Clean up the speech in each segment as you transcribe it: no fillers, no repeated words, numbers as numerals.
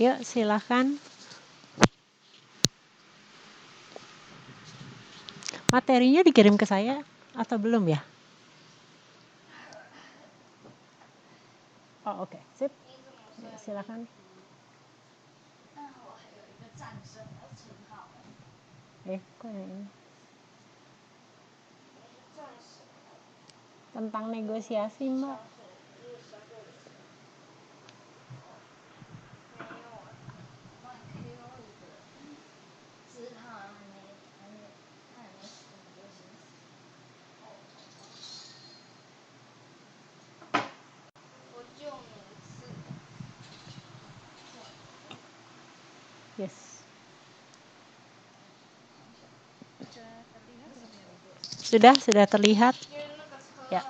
Yuk, silakan. Materinya dikirim ke saya atau belum ya? Oh, oke. Sip. Silakan. Kok yang ini? Tentang negosiasi, Mbak. Yes. Sudah terlihat. Ya.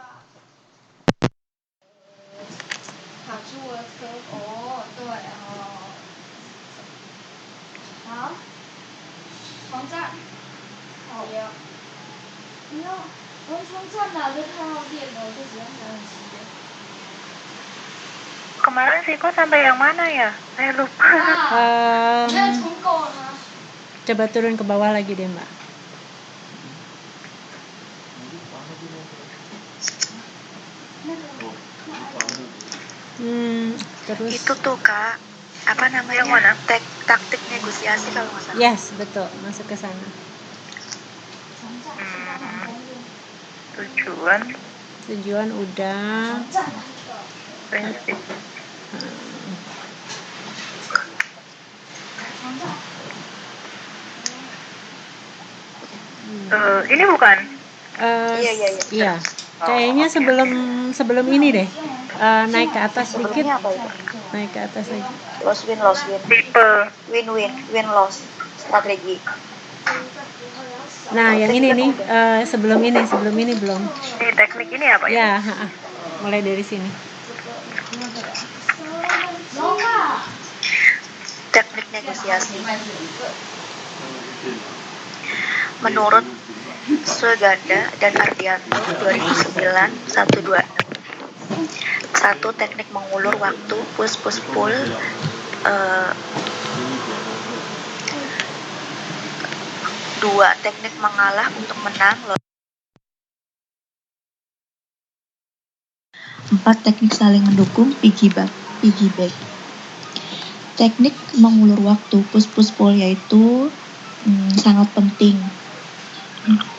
Kemarin Siko sampai yang mana ya? Saya lupa. Coba turun ke bawah lagi deh, Mbak. Terus itu tuh Kak, apa namanya? Yang mana? Taktik negosiasi kalau nggak salah. Yes, betul. Masuk ke sana. Tujuan udah. Prinsip. Ini bukan? Iya. Kayaknya sebelum ini deh. Naik ke atas sedikit. Naik ke atas lagi. Loss win. Tipe Win-loss strategi. Nah, yang ini nih, sebelum ini belum. Ini teknik ini apa ya? Ya, mulai dari sini. Teknik negosiasi. Menurut Sweganda dan Ardianto 2009-126. 1. Teknik mengulur waktu push pull. 2. Teknik mengalah untuk menang. 4. Teknik saling mendukung piggyback. Teknik mengulur waktu push pull yaitu sangat penting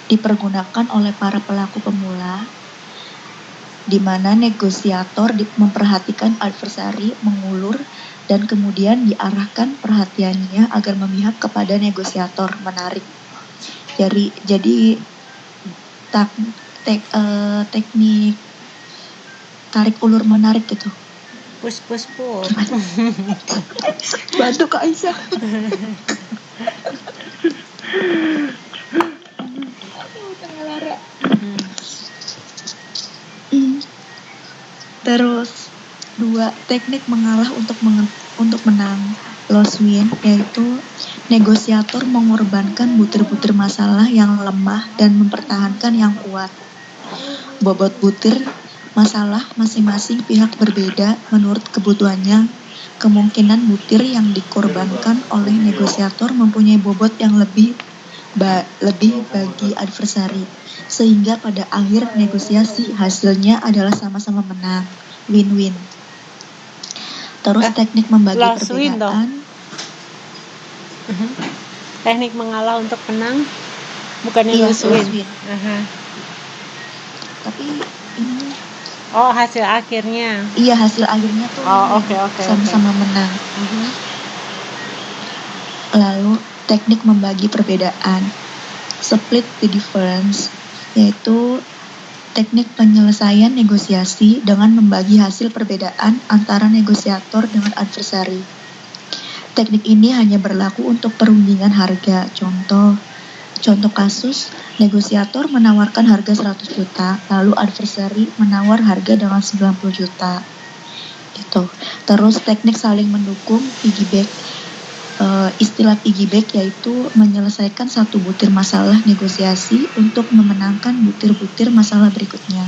dipergunakan oleh para pelaku pemula, di mana negosiator memperhatikan adversari mengulur dan kemudian diarahkan perhatiannya agar memihak kepada negosiator menarik. Jadi teknik tarik ulur menarik gitu. Push pull. Bantu Kak Aisyah. Terus 2. Teknik mengalah untuk menang. Loss win yaitu negosiator mengorbankan butir-butir masalah yang lemah dan mempertahankan yang kuat. Bobot butir masalah masing-masing pihak berbeda menurut kebutuhannya. Kemungkinan butir yang dikorbankan oleh negosiator mempunyai bobot yang lebih bagi adversari, sehingga pada akhir negosiasi hasilnya adalah sama-sama menang, win-win. Terus teknik membagi perbedaan. Teknik mengalah untuk menang, bukannya loss win. Tapi ini hasil akhirnya. Iya, hasil akhirnya tuh sama-sama menang. Lalu teknik membagi perbedaan, split the difference, yaitu teknik penyelesaian negosiasi dengan membagi hasil perbedaan antara negosiator dengan adversari. Teknik ini hanya berlaku untuk perundingan harga. Contoh kasus, negosiator menawarkan harga 100 juta, lalu adversari menawar harga dengan 90 juta. Gitu. Terus teknik saling mendukung, piggyback. Istilah piggyback yaitu menyelesaikan satu butir masalah negosiasi untuk memenangkan butir-butir masalah berikutnya.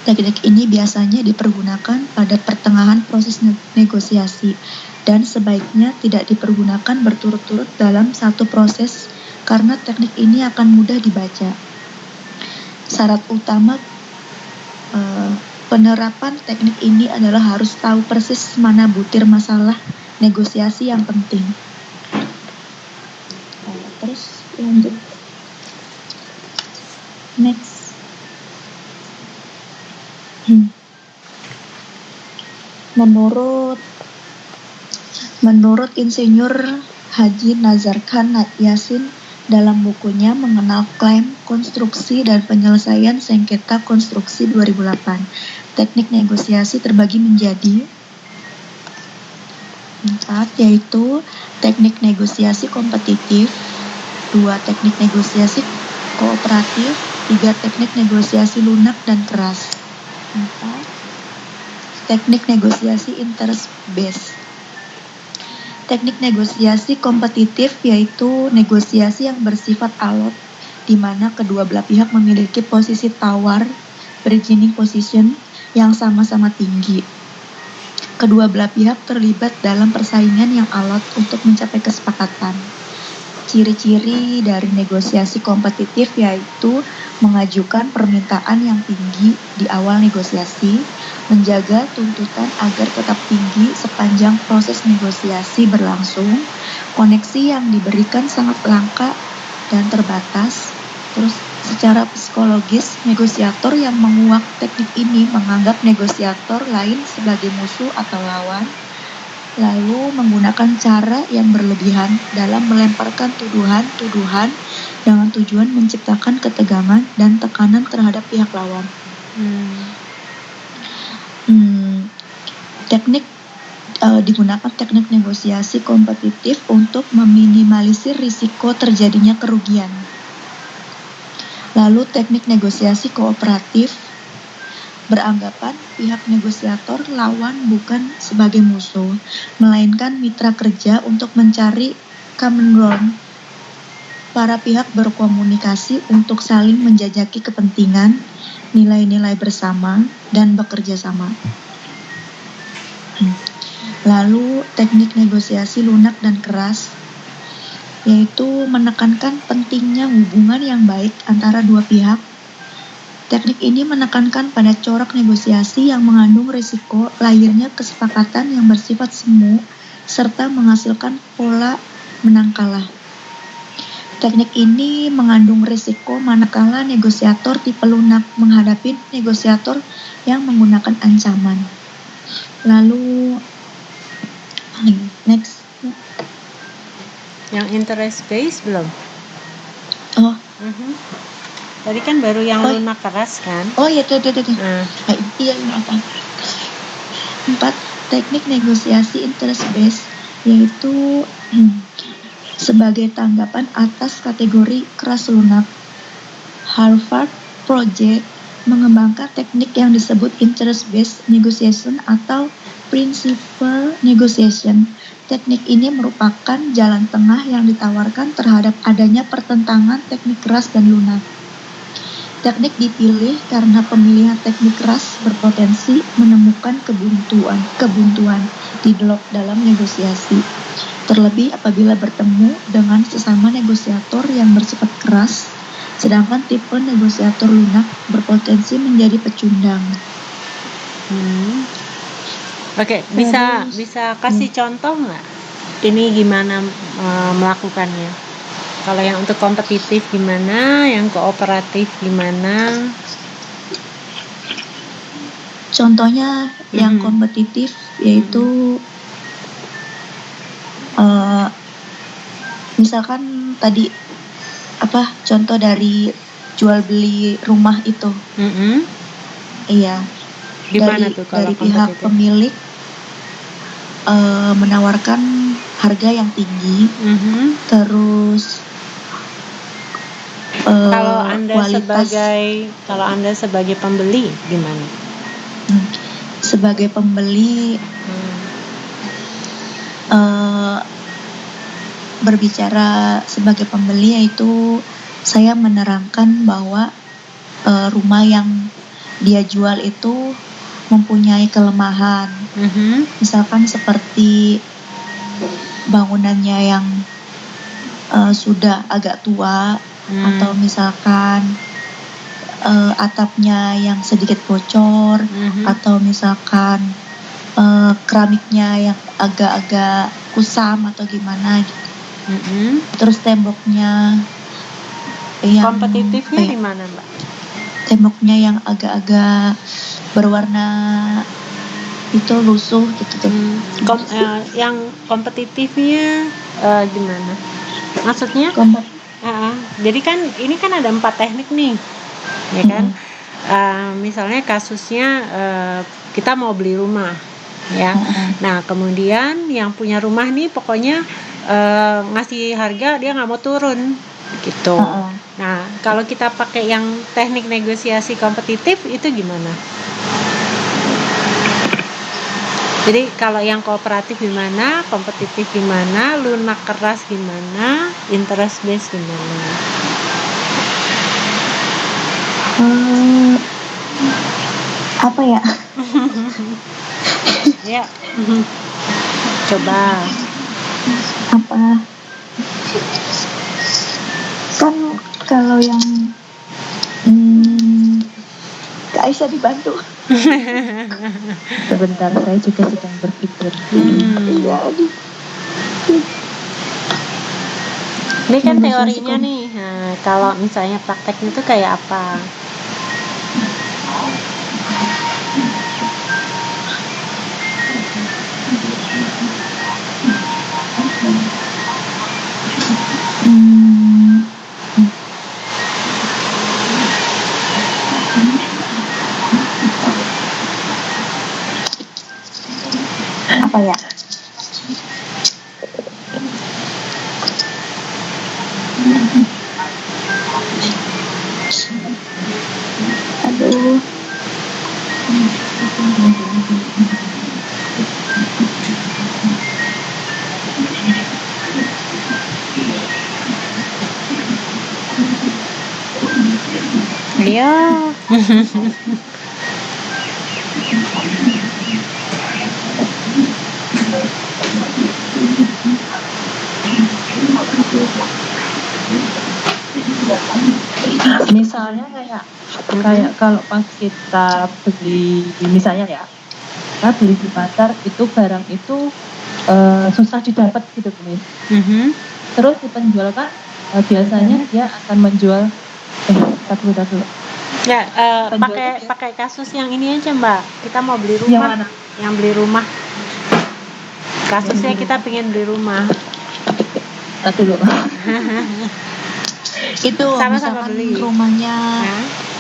Teknik ini biasanya dipergunakan pada pertengahan proses negosiasi dan sebaiknya tidak dipergunakan berturut-turut dalam satu proses karena teknik ini akan mudah dibaca. Syarat utama penerapan teknik ini adalah harus tahu persis mana butir masalah negosiasi yang penting. Terus lanjut. Next. Menurut Insinyur Haji Nazar Khan Yasin dalam bukunya Mengenal Klaim, Konstruksi, dan Penyelesaian Sengketa Konstruksi 2008, teknik negosiasi terbagi menjadi 4, yaitu teknik negosiasi kompetitif, 2 teknik negosiasi kooperatif, 3 teknik negosiasi lunak dan keras, 4 teknik negosiasi interest based. Teknik negosiasi kompetitif yaitu negosiasi yang bersifat alot, di mana kedua belah pihak memiliki posisi tawar bargaining position yang sama-sama tinggi. Kedua belah pihak terlibat dalam persaingan yang alot untuk mencapai kesepakatan. Ciri-ciri dari negosiasi kompetitif yaitu mengajukan permintaan yang tinggi di awal negosiasi, menjaga tuntutan agar tetap tinggi sepanjang proses negosiasi berlangsung, koneksi yang diberikan sangat langka dan terbatas. Terus secara psikologis, negosiator yang menguak teknik ini menganggap negosiator lain sebagai musuh atau lawan, lalu menggunakan cara yang berlebihan dalam melemparkan tuduhan-tuduhan dengan tujuan menciptakan ketegangan dan tekanan terhadap pihak lawan. Digunakan teknik negosiasi kompetitif untuk meminimalisir risiko terjadinya kerugian. Lalu teknik negosiasi kooperatif beranggapan pihak negosiator lawan bukan sebagai musuh, melainkan mitra kerja untuk mencari common ground. Para pihak berkomunikasi untuk saling menjajaki kepentingan, nilai-nilai bersama, dan bekerja sama. Lalu teknik negosiasi lunak dan keras yaitu menekankan pentingnya hubungan yang baik antara dua pihak. Teknik ini menekankan pada corak negosiasi yang mengandung risiko lahirnya kesepakatan yang bersifat semu serta menghasilkan pola menang kalah. Teknik ini mengandung risiko manakala negosiator tipe lunak menghadapi negosiator yang menggunakan ancaman. Lalu next. Yang interest based belum? Oh. Tadi kan baru yang lunak keras kan? Oh iya, tuh. Iya, apa? 4. Teknik negosiasi interest based yaitu sebagai tanggapan atas kategori keras lunak. Harvard Project mengembangkan teknik yang disebut interest based negotiation atau principle negotiation. Teknik ini merupakan jalan tengah yang ditawarkan terhadap adanya pertentangan teknik keras dan lunak. Teknik dipilih karena pemilihan teknik keras berpotensi menemukan kebuntuan di dalam negosiasi. Terlebih apabila bertemu dengan sesama negosiator yang bersifat keras, sedangkan tipe negosiator lunak berpotensi menjadi pecundang. Oke, bisa kasih contoh nggak? Ini gimana melakukannya? Kalau yang untuk kompetitif gimana? Yang kooperatif gimana? Contohnya yang kompetitif yaitu misalkan tadi contoh dari jual beli rumah itu. Iya. Gimana tuh kalau dari pihak pemilik menawarkan harga yang tinggi, terus kalau Anda sebagai pembeli gimana? Sebagai pembeli berbicara sebagai pembeli yaitu saya menerangkan bahwa rumah yang dia jual itu mempunyai kelemahan. Misalkan seperti bangunannya yang sudah agak tua, atau misalkan atapnya yang sedikit bocor, atau misalkan keramiknya yang agak-agak kusam atau gimana gitu. Terus temboknya yang Kompetitifnya di mana, Mbak? Temboknya yang agak-agak berwarna itu lusuh gitu deh. Yang kompetitifnya gimana? Maksudnya? Jadi kan ini kan ada 4 teknik nih, ya kan? Misalnya kasusnya kita mau beli rumah, ya. Nah kemudian yang punya rumah nih pokoknya ngasih harga dia nggak mau turun, gitu. Nah kalau kita pakai yang teknik negosiasi kompetitif itu gimana? Jadi kalau yang kooperatif gimana, kompetitif gimana, lunak keras gimana, interest based gimana? Apa ya? Ya, coba. Apa? Kan kalau yang Kak Aisyah dibantu. Sebentar, saya juga sedang berpikir. Ini kan teorinya nih. Nah, kalau misalnya prakteknya itu kayak apa? Apa ya? Aduh. Iya. Misalnya kayak kalau pas kita beli, misalnya ya, kita beli di pasar itu barang itu susah didapat gitu nih. Terus si penjual kan biasanya dia akan menjual dulu. Ya, pakai kasus yang ini aja, Mbak. Kita mau beli rumah. Yang mana? Yang beli rumah. Kasusnya kita pengen beli rumah. Dulu. Itu Sama-sama misalkan beli. rumahnya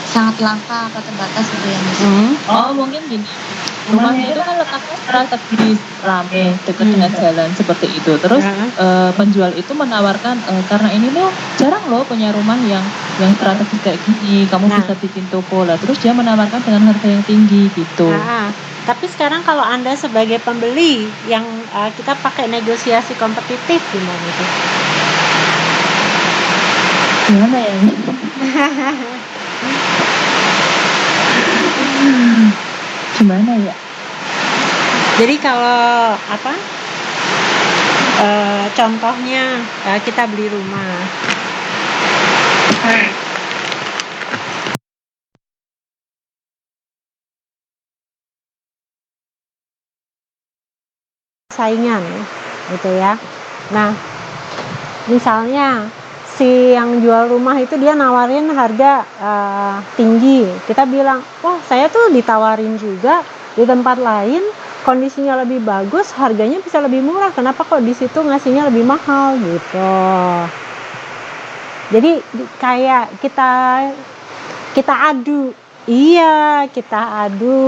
sangat langka atau terbatas gitu ya, Miss. Oh, mungkin gini. Rumahnya itu kan letaknya strategis, rame, dekat dengan jalan seperti itu. Terus penjual itu menawarkan karena ini loh jarang loh punya rumah yang strategis kayak gini, kamu bisa bikin toko lah. Terus dia menawarkan dengan harga yang tinggi gitu. Tapi sekarang kalau Anda sebagai pembeli yang kita pakai negosiasi kompetitif gimana itu? Gimana ya? Gimana ya? Jadi kalau contohnya kita beli rumah. Saingan gitu ya. Nah, misalnya si yang jual rumah itu dia nawarin harga tinggi. Kita bilang, wah saya tuh ditawarin juga di tempat lain, kondisinya lebih bagus, harganya bisa lebih murah. Kenapa kok di situ ngasihnya lebih mahal gitu? Jadi kayak kita adu, kita adu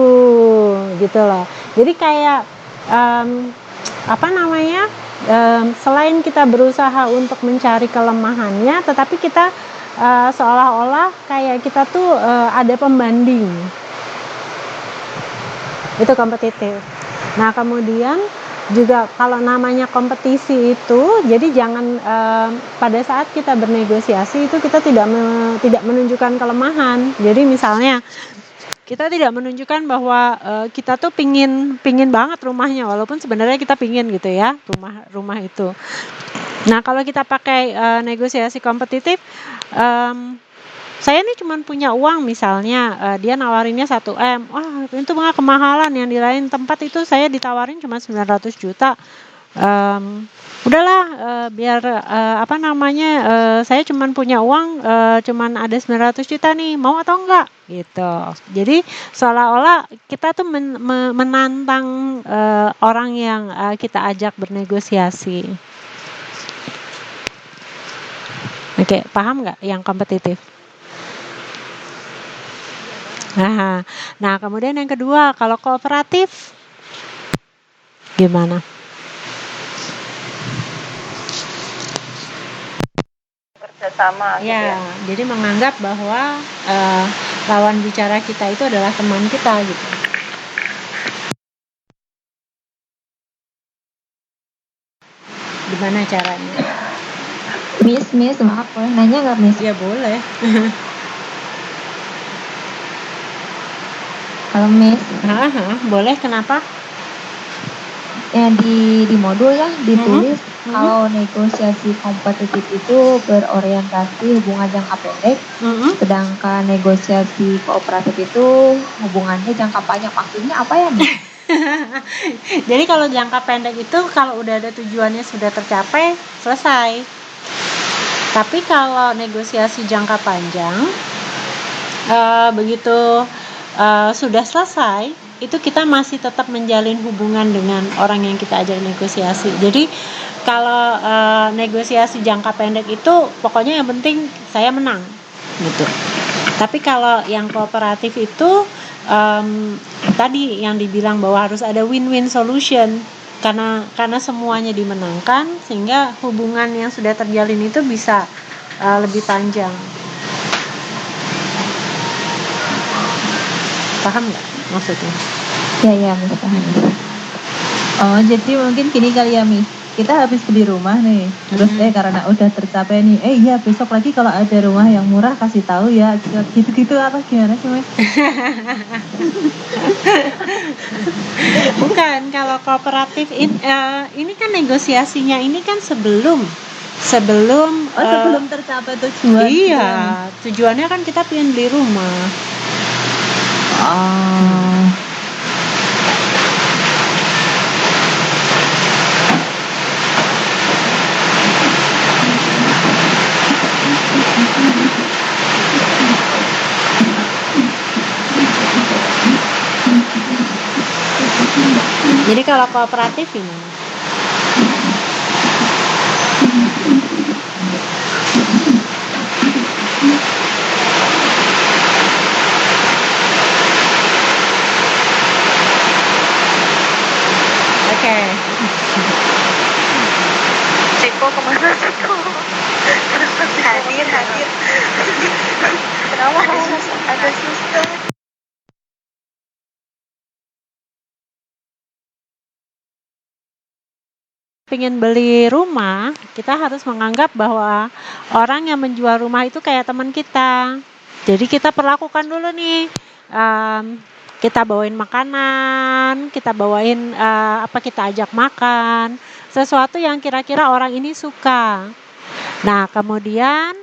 gitu loh. Jadi kayak selain kita berusaha untuk mencari kelemahannya, tetapi kita seolah-olah kayak kita tuh ada pembanding. Itu kompetitif. Nah kemudian juga kalau namanya kompetisi itu, jadi jangan pada saat kita bernegosiasi itu kita tidak menunjukkan kelemahan. Jadi misalnya kita tidak menunjukkan bahwa kita tuh pingin banget rumahnya, walaupun sebenarnya kita pingin gitu ya rumah itu. Nah kalau kita pakai negosiasi kompetitif, saya nih cuma punya uang misalnya, dia nawarinnya 1 M, wah itu mah kemahalan, yang di lain tempat itu saya ditawarin cuma 900 juta. Udahlah, biar saya cuman punya uang, cuman ada 900 juta nih, mau atau enggak gitu. Jadi seolah-olah kita tuh menantang orang yang kita ajak bernegosiasi. Oke, paham nggak yang kompetitif? Nah kemudian yang kedua, kalau kooperatif gimana? Kerjasama gitu Ya, ya. jadi menganggap bahwa lawan bicara kita itu adalah teman kita gitu. Gimana caranya? Miss, maaf boleh nanya nggak Miss? Ya boleh. Halo Miss. Boleh, kenapa? Di modul ya ditulis kalau negosiasi kompetitif itu berorientasi hubungan jangka pendek, sedangkan negosiasi kooperatif itu hubungannya jangka panjang. Maksudnya apa ya nih? Jadi kalau jangka pendek itu kalau udah ada tujuannya sudah tercapai, selesai. Tapi kalau negosiasi jangka panjang, begitu sudah selesai, itu kita masih tetap menjalin hubungan dengan orang yang kita ajak negosiasi. Jadi kalau negosiasi jangka pendek itu pokoknya yang penting saya menang gitu. Tapi kalau yang kooperatif itu tadi yang dibilang bahwa harus ada win-win solution, karena semuanya dimenangkan sehingga hubungan yang sudah terjalin itu bisa lebih panjang. Paham nggak maksudnya? Ya, Miss, paham. Oh, jadi mungkin gini kali ya, Mi. Kita habis beli rumah nih. Terus karena udah tercapai nih, iya besok lagi kalau ada rumah yang murah kasih tahu ya. Gitu-gitu apa gimana sih, Mi? Bukan, kalau kooperatif ini kan negosiasinya ini kan sebelum sebelum tercapai tujuan. Iya, tujuannya kan kita pengen beli rumah. Jadi kalau kooperatif gimana? Oke. Ceko kemana Ceko? hadir. Kenapa ada suster? Pengen beli rumah, kita harus menganggap bahwa orang yang menjual rumah itu kayak teman kita. Jadi kita perlakukan dulu nih, kita bawain makanan, kita bawain kita ajak makan, sesuatu yang kira-kira orang ini suka. Nah kemudian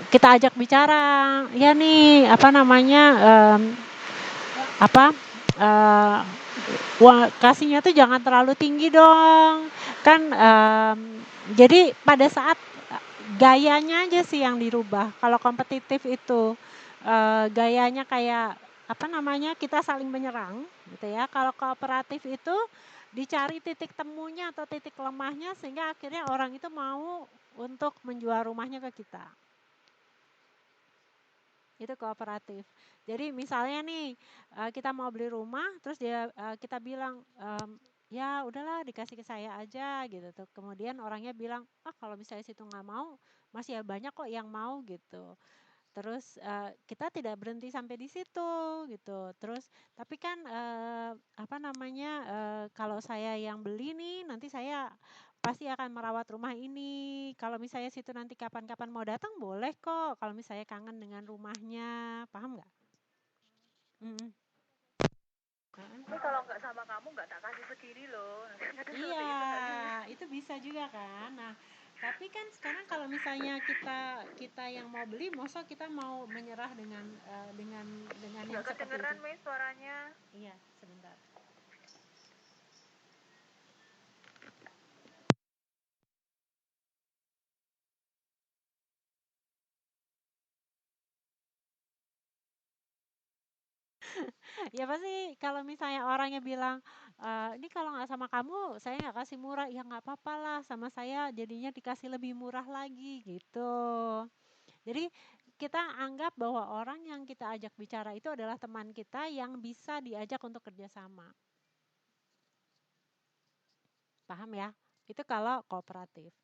kita ajak bicara, ya nih kasihnya tuh jangan terlalu tinggi dong kan. Jadi pada saat gayanya aja sih yang dirubah. Kalau kompetitif itu gayanya kayak kita saling menyerang gitu ya. Kalau kooperatif itu dicari titik temunya atau titik lemahnya sehingga akhirnya orang itu mau untuk menjual rumahnya ke kita. Itu kooperatif. Jadi misalnya nih kita mau beli rumah, terus kita bilang ya udahlah dikasih ke saya aja gitu tuh. Kemudian orangnya bilang kalau misalnya situ nggak mau, masih banyak kok yang mau gitu. Terus kita tidak berhenti sampai di situ gitu. Terus tapi kan kalau saya yang beli nih, nanti saya pasti akan merawat rumah ini. Kalau misalnya situ nanti kapan-kapan mau datang boleh kok. Kalau misalnya kangen dengan rumahnya, paham nggak? Mm. Ini kalau nggak sama kamu nggak tak kasih segini loh. Iya, itu bisa juga kan. Nah, tapi kan sekarang kalau misalnya kita yang mau beli, masa kita mau menyerah dengan yang Nggak seperti kedengeran itu? Miss suaranya. Iya, sebentar. Ya pasti kalau misalnya orangnya bilang, ini kalau nggak sama kamu, saya nggak kasih murah, ya nggak apa-apa lah, sama saya jadinya dikasih lebih murah lagi gitu. Jadi kita anggap bahwa orang yang kita ajak bicara itu adalah teman kita yang bisa diajak untuk kerjasama. Paham ya? Itu kalau kooperatif.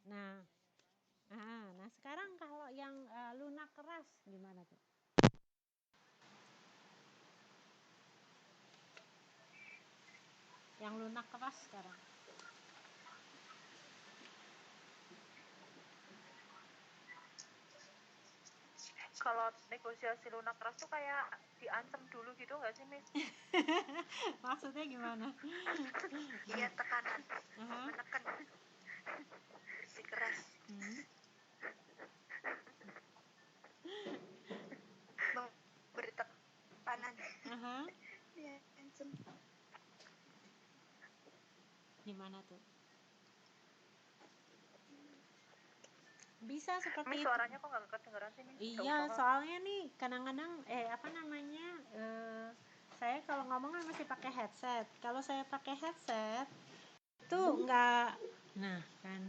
Nah, nah sekarang kalau yang lunak keras gimana tuh? Yang lunak keras sekarang. Kalau negosiasi lunak keras tuh kayak diancam dulu gitu nggak sih Miss? Maksudnya gimana? Iya, tekanan, menekan, bersikeras, memberi tekanan. Iya, ancam. Gimana tuh? Bisa seperti Miss, itu. suaranya kok nggak kedengeran sih Miss? Iya, soalnya nih kadang-kadang apa namanya, saya kalau ngomong kan masih pakai headset. Kalau saya pakai headset itu nggak, nah kan.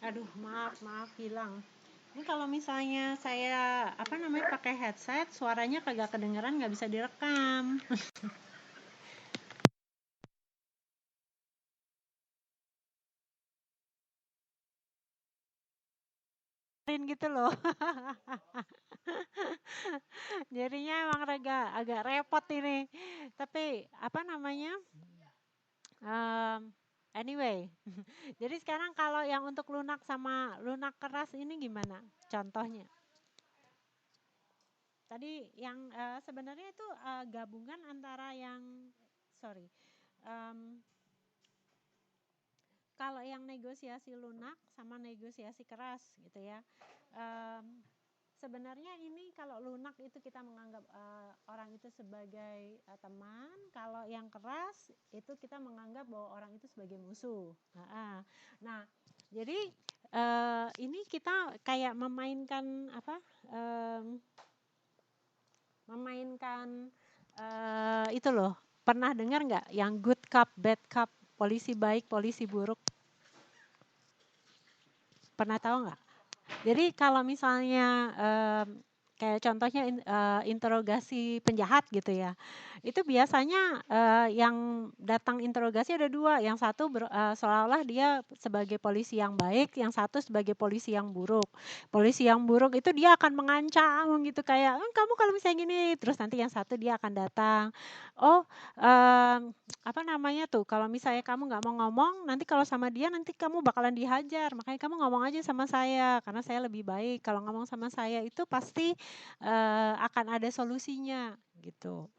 Aduh, maaf hilang. Ini kalau misalnya saya apa namanya pakai headset, suaranya kagak kedengeran, nggak bisa direkam. Gitu loh. Jadinya emang agak repot ini. Tapi apa namanya? Anyway, jadi sekarang kalau yang untuk lunak sama lunak keras ini gimana? Contohnya? Tadi yang sebenarnya itu gabungan antara yang sorry. Kalau yang negosiasi lunak sama negosiasi keras gitu ya. Sebenarnya ini kalau lunak itu kita menganggap orang itu sebagai teman, kalau yang keras itu kita menganggap bahwa orang itu sebagai musuh. Nah, jadi ini kita kayak memainkan apa? Memainkan itu loh. Pernah dengar nggak yang good cop, bad cop, polisi baik, polisi buruk? Pernah tahu nggak? Jadi kalau misalnya kayak contohnya interogasi penjahat gitu ya, itu biasanya yang datang interogasi ada dua, yang satu seolah-olah dia sebagai polisi yang baik, yang satu sebagai polisi yang buruk. Polisi yang buruk itu dia akan mengancam gitu kayak kamu kalau misalnya gini, terus nanti yang satu dia akan datang, oh apa namanya tuh, kalau misalnya kamu nggak mau ngomong, nanti kalau sama dia nanti kamu bakalan dihajar, makanya kamu ngomong aja sama saya karena saya lebih baik. Kalau ngomong sama saya itu pasti akan ada solusinya gitu.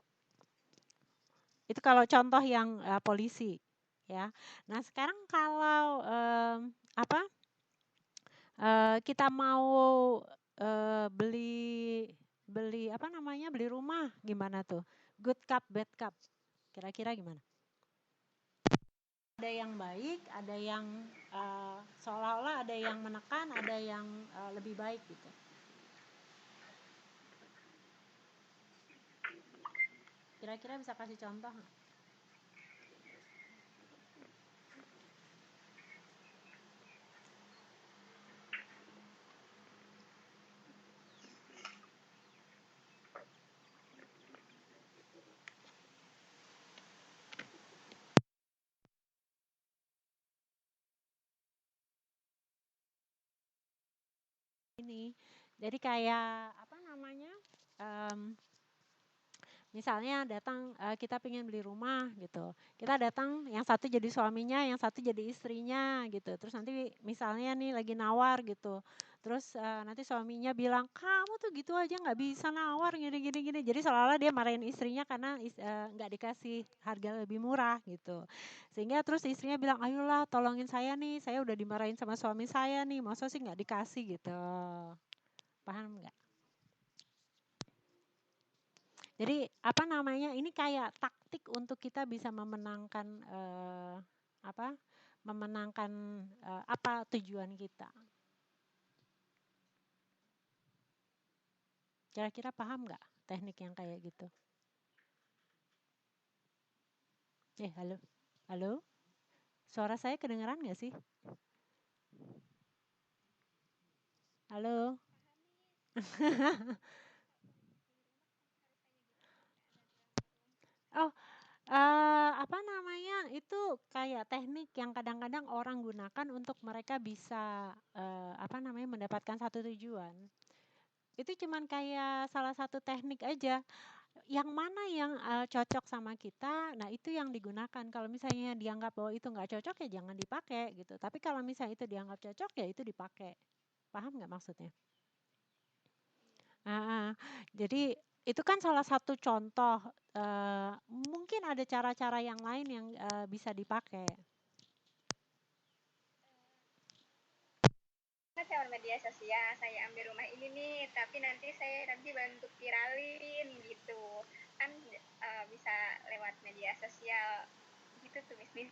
Itu kalau contoh yang polisi ya. Nah sekarang kalau apa kita mau beli apa namanya, beli rumah gimana tuh? Good cup, bad cup. Kira-kira gimana? Ada yang baik, ada yang seolah-olah ada yang menekan, ada yang lebih baik gitu. Kira-kira bisa kasih contoh nggak? ini. Jadi kayak apa namanya? Misalnya datang kita pengen beli rumah gitu. Kita datang yang satu jadi suaminya, yang satu jadi istrinya gitu. Terus nanti misalnya nih lagi nawar gitu. Terus nanti suaminya bilang, kamu tuh gitu aja nggak bisa nawar gini. Jadi seolah-olah dia marahin istrinya karena nggak dikasih harga lebih murah gitu. Sehingga terus istrinya bilang, ayolah tolongin saya nih, saya udah dimarahin sama suami saya nih, masa sih nggak dikasih gitu. Paham nggak? Jadi apa namanya, ini kayak taktik untuk kita bisa memenangkan apa, memenangkan apa tujuan kita. Kira-kira paham nggak teknik yang kayak gitu? Halo, halo, suara saya kedengeran nggak sih? Halo. Oh, apa namanya, itu kayak teknik yang kadang-kadang orang gunakan untuk mereka bisa, apa namanya, mendapatkan satu tujuan. Itu cuman kayak salah satu teknik aja, yang mana yang, cocok sama kita, nah itu yang digunakan. Kalau misalnya dianggap bahwa itu nggak cocok, ya jangan dipakai gitu. Tapi kalau misalnya itu dianggap cocok, ya itu dipakai. Paham nggak maksudnya? Heeh. Jadi itu kan salah satu contoh, mungkin ada cara-cara yang lain yang, bisa dipakai. Kan lewat media sosial saya ambil rumah ini nih, tapi nanti saya bantu viralin gitu kan, bisa lewat media sosial gitu tuh Miss.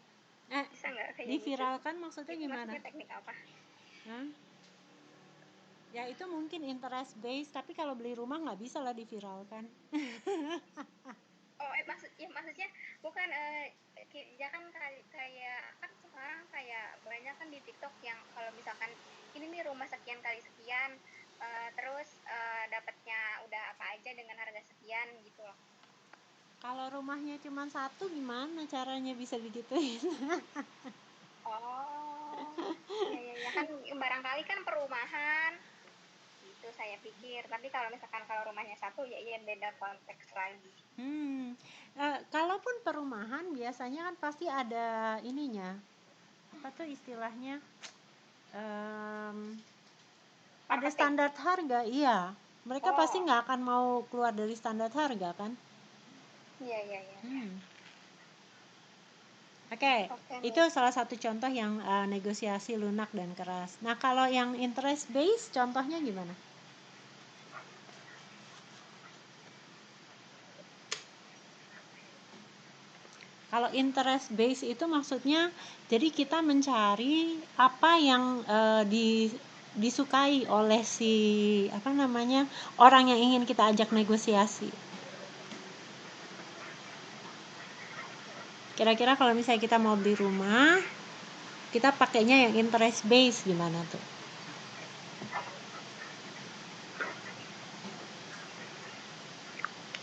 Bisa nggak kayak gitu? Diviralkan maksudnya Itu gimana? maksudnya teknik apa? Hah? Ya itu mungkin interest based, tapi kalau beli rumah nggak bisa lah diviralkan. Oh, maksudnya bukan, ya kan kayak kan sekarang kayak banyak kan di TikTok yang kalau misalkan ini nih rumah sekian kali sekian, terus dapatnya udah apa aja dengan harga sekian gitu loh. Kalau rumahnya cuma satu, gimana caranya bisa digituin? Oh, ya kan barangkali kan perumahan gitu saya pikir. Tapi kalau misalkan kalau rumahnya satu, ya beda konteks lagi. Kalaupun perumahan biasanya kan pasti ada ininya, apa tuh istilahnya, ada standar harga. Iya, mereka pasti nggak akan mau keluar dari standar harga kan. Iya. Oke, itu salah satu contoh yang negosiasi lunak dan keras. Nah, kalau yang interest based contohnya gimana? Kalau interest based itu maksudnya, jadi kita mencari apa yang disukai oleh si apa namanya, orang yang ingin kita ajak negosiasi. Kira-kira kalau misalnya kita mau beli rumah, kita pakainya yang interest based gimana tuh?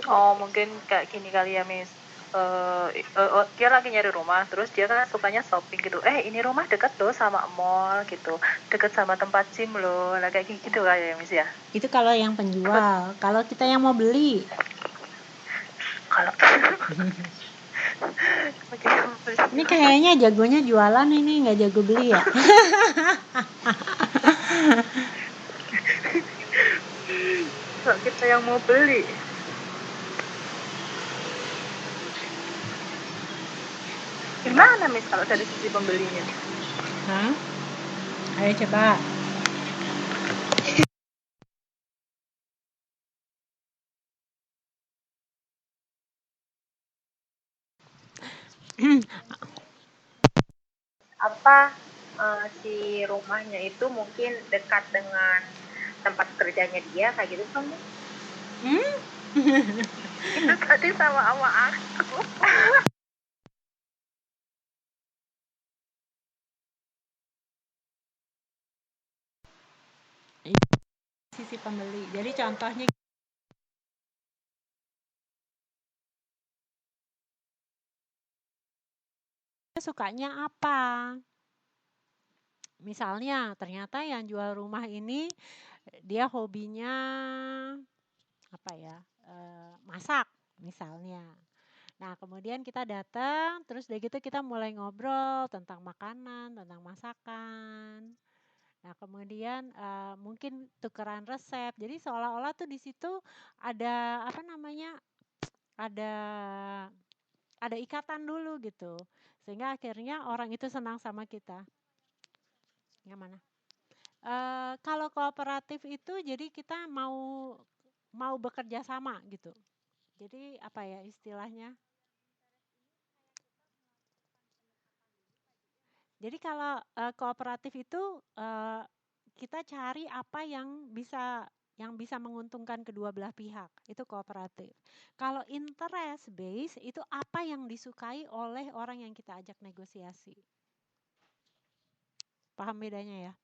Oh, mungkin kayak gini kali ya, Miss. Dia lagi nyari rumah, terus dia kan sukanya shopping gitu. Ini rumah deket loh sama mall gitu, deket sama tempat gym loh, lah kayak gitu kayak ya, Miss ya. Itu kalau yang penjual. Kalau kita yang mau beli, Kalau ini kayaknya jagonya jualan, ini nggak jago beli ya. kalau kita yang mau beli, gimana Miss kalau dari sisi pembelinya? Hah? Ayo coba. Apa si rumahnya itu mungkin dekat dengan tempat kerjanya dia kayak gitu kan? Itu tadi sama aku. Sisi pembeli. Jadi contohnya sukanya apa? Misalnya ternyata yang jual rumah ini dia hobinya apa ya, masak misalnya. Nah, kemudian kita datang, terus dari gitu kita mulai ngobrol tentang makanan, tentang masakan. Nah, kemudian mungkin tukeran resep. Jadi seolah-olah tuh di situ ada apa namanya? Ada ada ikatan dulu gitu. Sehingga akhirnya orang itu senang sama kita. Yang mana? Kalau kooperatif itu jadi kita mau bekerja sama gitu. Jadi apa ya istilahnya? Jadi kalau kooperatif itu kita cari apa yang bisa menguntungkan kedua belah pihak, itu kooperatif. Kalau interest base itu apa yang disukai oleh orang yang kita ajak negosiasi. Paham bedanya ya?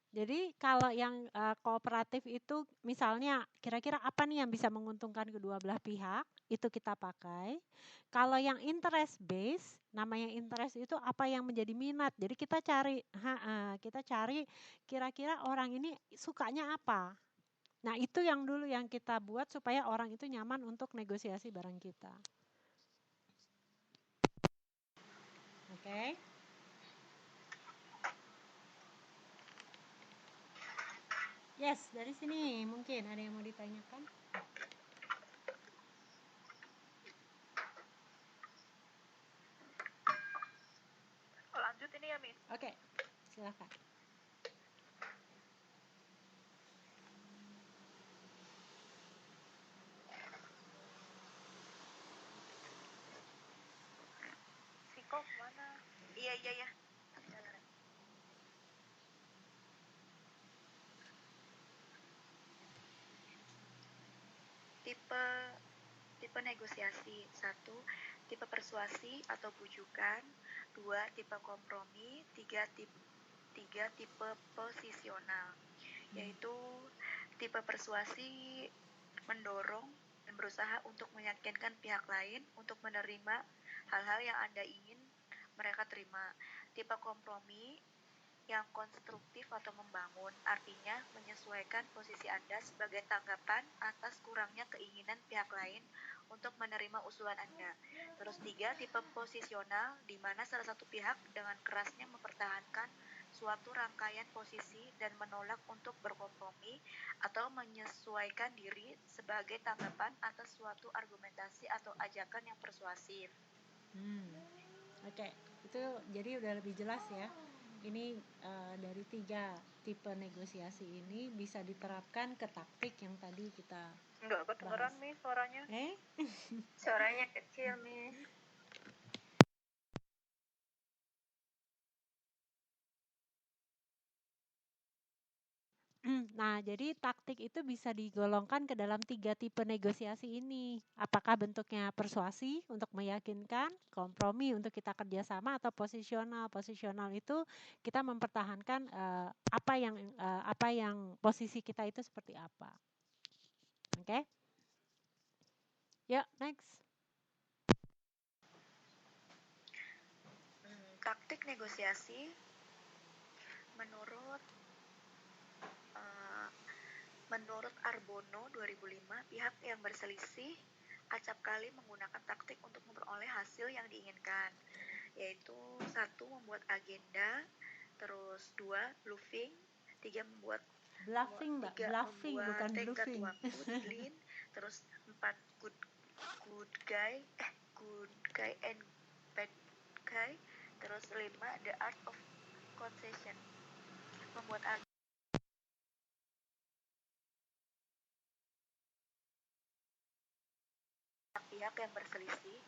Jadi kalau yang kooperatif itu misalnya kira-kira apa nih yang bisa menguntungkan kedua belah pihak, itu kita pakai. Kalau yang interest base, namanya interest itu apa yang menjadi minat. Jadi kita cari kira-kira orang ini sukanya apa. Nah, itu yang dulu yang kita buat supaya orang itu nyaman untuk negosiasi bareng kita. Oke. Yes, dari sini mungkin ada yang mau ditanyakan. Lanjut ini ya, Miss. Oke, silakan. Siko mana? Iya. Tipe negosiasi. 1. Tipe persuasi atau bujukan. 2. Tipe kompromi. 3. Tipe posisional. Yaitu tipe persuasi mendorong dan berusaha untuk meyakinkan pihak lain untuk menerima hal-hal yang Anda ingin mereka terima. Tipe kompromi yang konstruktif atau membangun, artinya menyesuaikan posisi Anda sebagai tanggapan atas kurangnya keinginan pihak lain untuk menerima usulan Anda. Terus 3, tipe posisional, di mana salah satu pihak dengan kerasnya mempertahankan suatu rangkaian posisi dan menolak untuk berkompromi atau menyesuaikan diri sebagai tanggapan atas suatu argumentasi atau ajakan yang persuasif. Oke, itu jadi udah lebih jelas ya. Ini dari 3 tipe negosiasi ini bisa diterapkan ke taktik yang tadi kita Enggak kedengeran, Miss, suaranya. Suaranya kecil, Miss. Nah, jadi taktik itu bisa digolongkan ke dalam 3 tipe negosiasi ini. Apakah bentuknya persuasi untuk meyakinkan, kompromi untuk kita kerjasama, atau posisional. Posisional itu kita mempertahankan apa yang posisi kita itu seperti apa. Oke? Yuk, next. Taktik negosiasi menurut Arbono 2005, pihak yang berselisih acap kali menggunakan taktik untuk memperoleh hasil yang diinginkan, yaitu 1. Membuat agenda, terus 2. Bluffing, 3. Bluffing, Mbak. Bluffing bukan tenggat bluffing. waktu, deadline, terus 4. Good guy and bad guy, terus 5. The art of concession, membuat pihak yang berselisih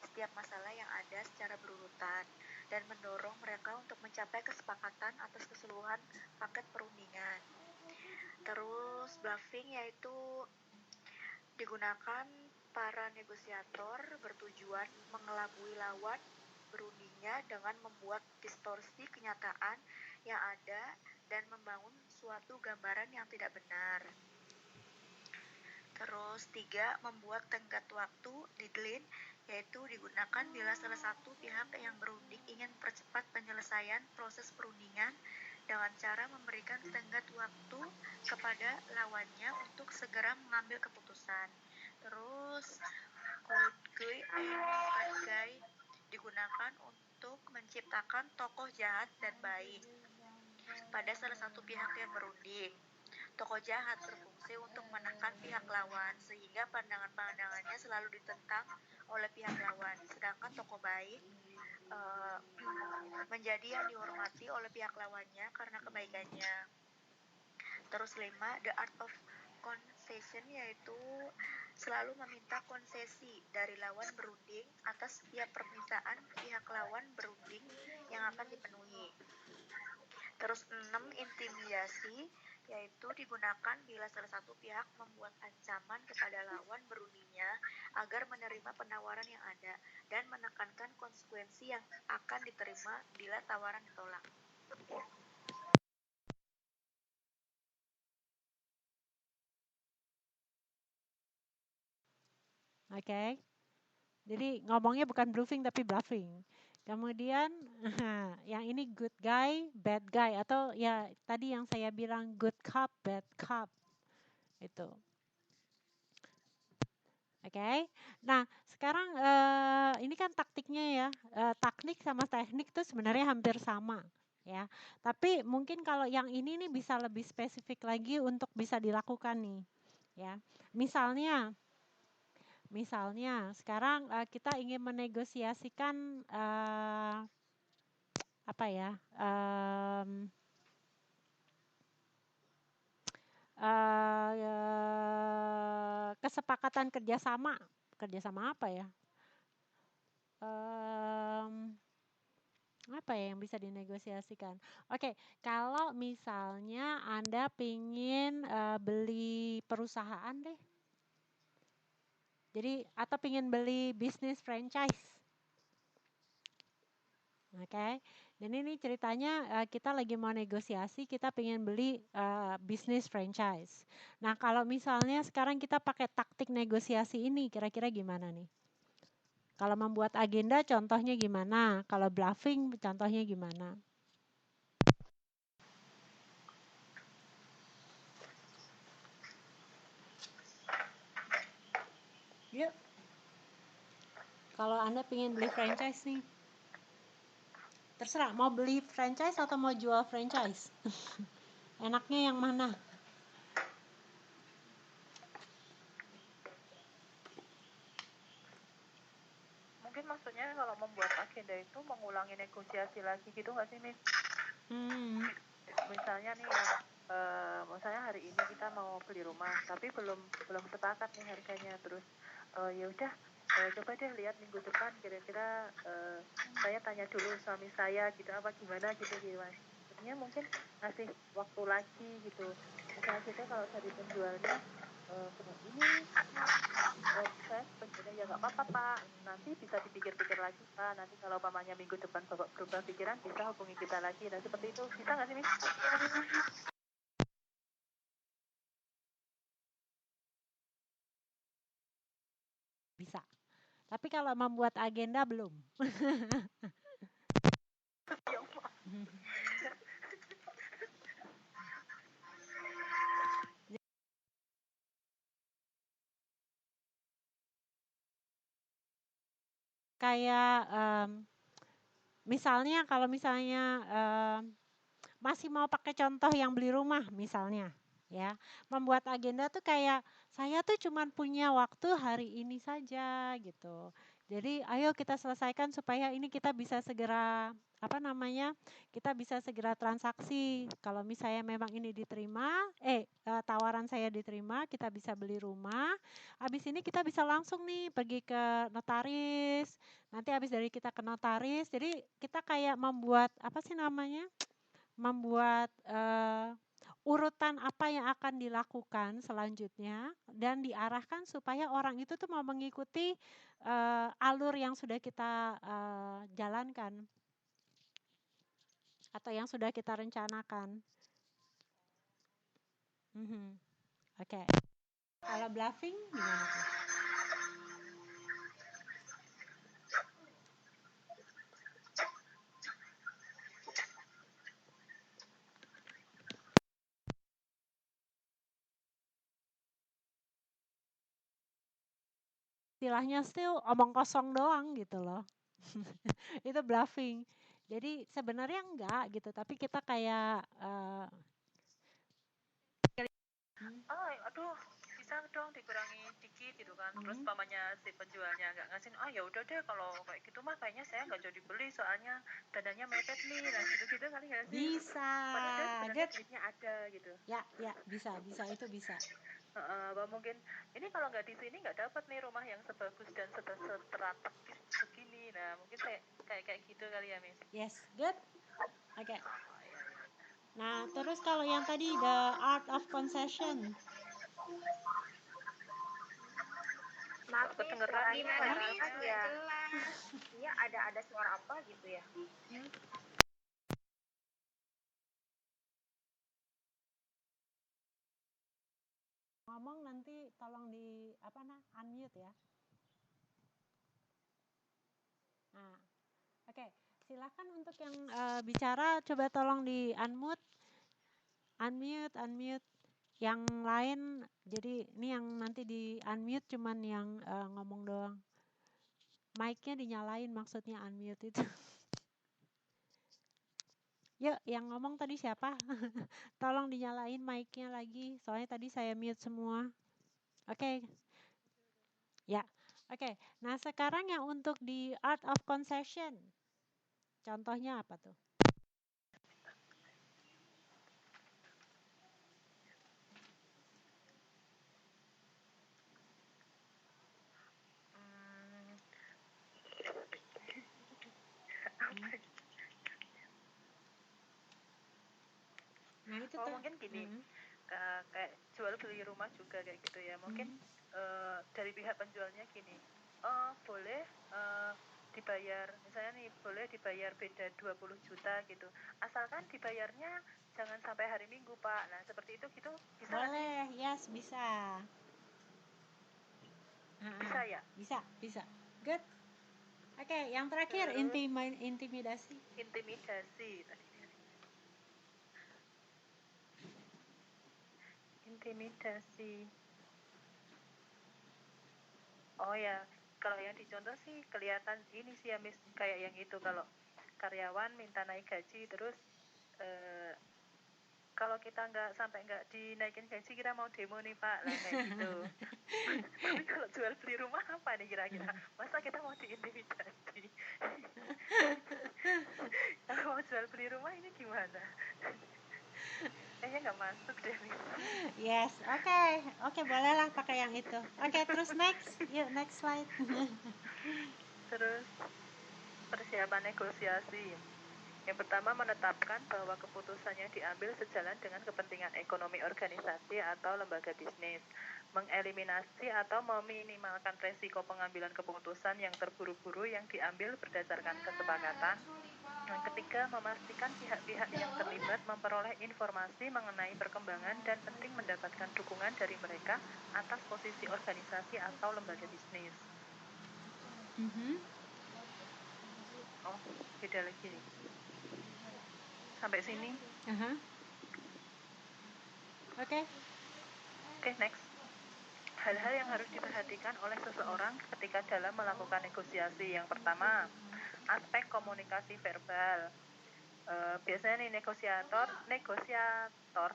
setiap masalah yang ada secara berurutan dan mendorong mereka untuk mencapai kesepakatan atas keseluruhan paket perundingan. Terus bluffing yaitu digunakan para negosiator bertujuan mengelabui lawan berundingnya dengan membuat distorsi kenyataan yang ada dan membangun suatu gambaran yang tidak benar. Terus 3. Membuat tenggat waktu, deadline, yaitu digunakan bila salah satu pihak yang berunding ingin mempercepat penyelesaian proses perundingan dengan cara memberikan tenggat waktu kepada lawannya untuk segera mengambil keputusan. Terus good guy and bad guy digunakan untuk menciptakan tokoh jahat dan baik pada salah satu pihak yang berunding. Tokoh jahat berfungsi untuk menekan pihak lawan sehingga pandangan-pandangannya selalu ditentang oleh pihak lawan, sedangkan tokoh baik menjadi yang dihormati oleh pihak lawannya karena kebaikannya. Terus 5, the art of concession, yaitu selalu meminta konsesi dari lawan berunding atas setiap permintaan pihak lawan berunding yang akan dipenuhi. Terus 6, intimidasi, yaitu digunakan bila salah satu pihak membuat ancaman kepada lawan berundingnya agar menerima penawaran yang ada dan menekankan konsekuensi yang akan diterima bila tawaran ditolak. Oke. Jadi ngomongnya bukan bluffing tapi bluffing. Kemudian yang ini good guy, bad guy, atau ya tadi yang saya bilang good cop, bad cop. Itu. Oke. Nah, sekarang ini kan taktiknya ya. Taktik sama teknik itu sebenarnya hampir sama, ya. Tapi mungkin kalau yang ini nih bisa lebih spesifik lagi untuk bisa dilakukan nih, ya. Misalnya sekarang kita ingin menegosiasikan apa ya? Kesepakatan kerjasama apa ya? Apa ya yang bisa dinegosiasikan? Oke, kalau misalnya Anda pingin beli perusahaan deh, jadi atau pingin beli bisnis franchise. Oke, dan ini ceritanya kita lagi mau negosiasi, kita pengen beli bisnis franchise. Nah, kalau misalnya sekarang kita pakai taktik negosiasi ini, kira-kira gimana nih? Kalau membuat agenda, contohnya gimana? Kalau bluffing, contohnya gimana? Yuk. Kalau Anda pengen beli franchise nih, terserah mau beli franchise atau mau jual franchise. Enaknya yang mana? Mungkin maksudnya kalau membuat agenda itu mengulangi negosiasi lagi gitu nggak sih, Miss? Misalnya nih misalnya hari ini kita mau beli rumah tapi belum sepakat nih harganya, terus ya udah coba deh lihat minggu depan kira-kira saya tanya dulu suami saya gitu apa gimana gitu Mas. Sebenarnya mungkin ngasih waktu lagi gitu. Misalnya kita kalau dari penjualnya ini saya sebenarnya ya nggak apa-apa Pak, nanti bisa dipikir-pikir lagi Pak, nanti kalau pamannya minggu depan Bapak berubah pikiran bisa hubungi kita lagi. Nah seperti itu bisa nggak sih Miss? Bisa. Tapi kalau membuat agenda belum. Kayak misalnya kalau misalnya masih mau pakai contoh yang beli rumah misalnya, ya, membuat agenda tuh kayak saya tuh cuman punya waktu hari ini saja gitu. Jadi ayo kita selesaikan supaya ini kita bisa segera kita bisa segera transaksi. Kalau misalnya memang ini diterima, tawaran saya diterima, kita bisa beli rumah. Habis ini kita bisa langsung nih pergi ke notaris. Nanti habis dari kita ke notaris, jadi kita kayak membuat urutan apa yang akan dilakukan selanjutnya dan diarahkan supaya orang itu tuh mau mengikuti alur yang sudah kita jalankan atau yang sudah kita rencanakan. Oke. Kalau bluffing gimana tuh? istilahnya still omong kosong doang gitu loh. Itu bluffing. Jadi sebenarnya enggak gitu, tapi kita kayak oh aduh bisa dong dikurangi dikit gitu kan, terus pamannya si penjualnya nggak ngasih, ya udah deh kalau kayak gitu mah kayaknya saya nggak jadi beli soalnya dananya mepet nih, nah gitu kali nggak sih? bisa. Padahal sebenarnya duitnya ada gitu. Ya bisa itu bisa. Apa mungkin ini kalau nggak di sini nggak dapat nih rumah yang sebagus dan strategis begini, nah mungkin kayak gitu kali ya Miss. Yes, good. Oke. Nah, terus kalau yang tadi the art of concession. Maaf nih, Kedengeran gimana nih? kan ya? Jelas. Iya, ada suara apa gitu ya? Ngomong nanti tolong di unmute ya. Nah, oke. Silakan untuk yang bicara coba tolong di unmute. Unmute. Yang lain jadi ini yang nanti di unmute cuman yang ngomong doang. Mic-nya dinyalain maksudnya unmute itu. Yuk, yang ngomong tadi siapa? Tolong dinyalain mic-nya lagi, soalnya tadi saya mute semua. Oke. Ya, oke. Nah, sekarang yang untuk di art of concession. Contohnya apa tuh? Nah, itu tuh. Mungkin gini, kayak jual beli rumah juga kayak gitu ya. Mungkin dari pihak penjualnya gini, boleh dibayar, misalnya nih boleh dibayar beda 20 juta gitu. Asalkan dibayarnya jangan sampai hari Minggu, Pak. Nah, seperti itu gitu bisa nggak sih? Boleh, yes, bisa. Bisa ya? Bisa. Good. Oke, yang terakhir intimidasi. Intimidasi tadi. Intimidasi. Oh ya, kalau yang dicontoh sih kelihatan ini sih ya Miss, kayak yang itu kalau karyawan minta naik gaji terus kalau kita nggak dinaikin gaji kita mau demo nih Pak, lah kayak gitu. Tapi kalau jual beli rumah apa nih kira-kira? Masa kita mau diintimidasi? Kalau mau jual beli rumah ini gimana? Kayaknya nggak masuk deh Miss. Yes, oke, bolehlah pakai yang itu. Oke, terus next slide. Terus persiapan negosiasi. Yang pertama, menetapkan bahwa keputusan yang diambil sejalan dengan kepentingan ekonomi organisasi atau lembaga bisnis. Mengeliminasi atau meminimalkan resiko pengambilan keputusan yang terburu-buru yang diambil berdasarkan kesepakatan. Yang ketiga, memastikan pihak-pihak yang terlibat memperoleh informasi mengenai perkembangan dan penting mendapatkan dukungan dari mereka atas posisi organisasi atau lembaga bisnis. Oh, beda lagi nih. Sampai sini. Oke, next. Hal-hal yang harus diperhatikan oleh seseorang ketika dalam melakukan negosiasi. Yang pertama, aspek komunikasi verbal. Biasanya nih negosiator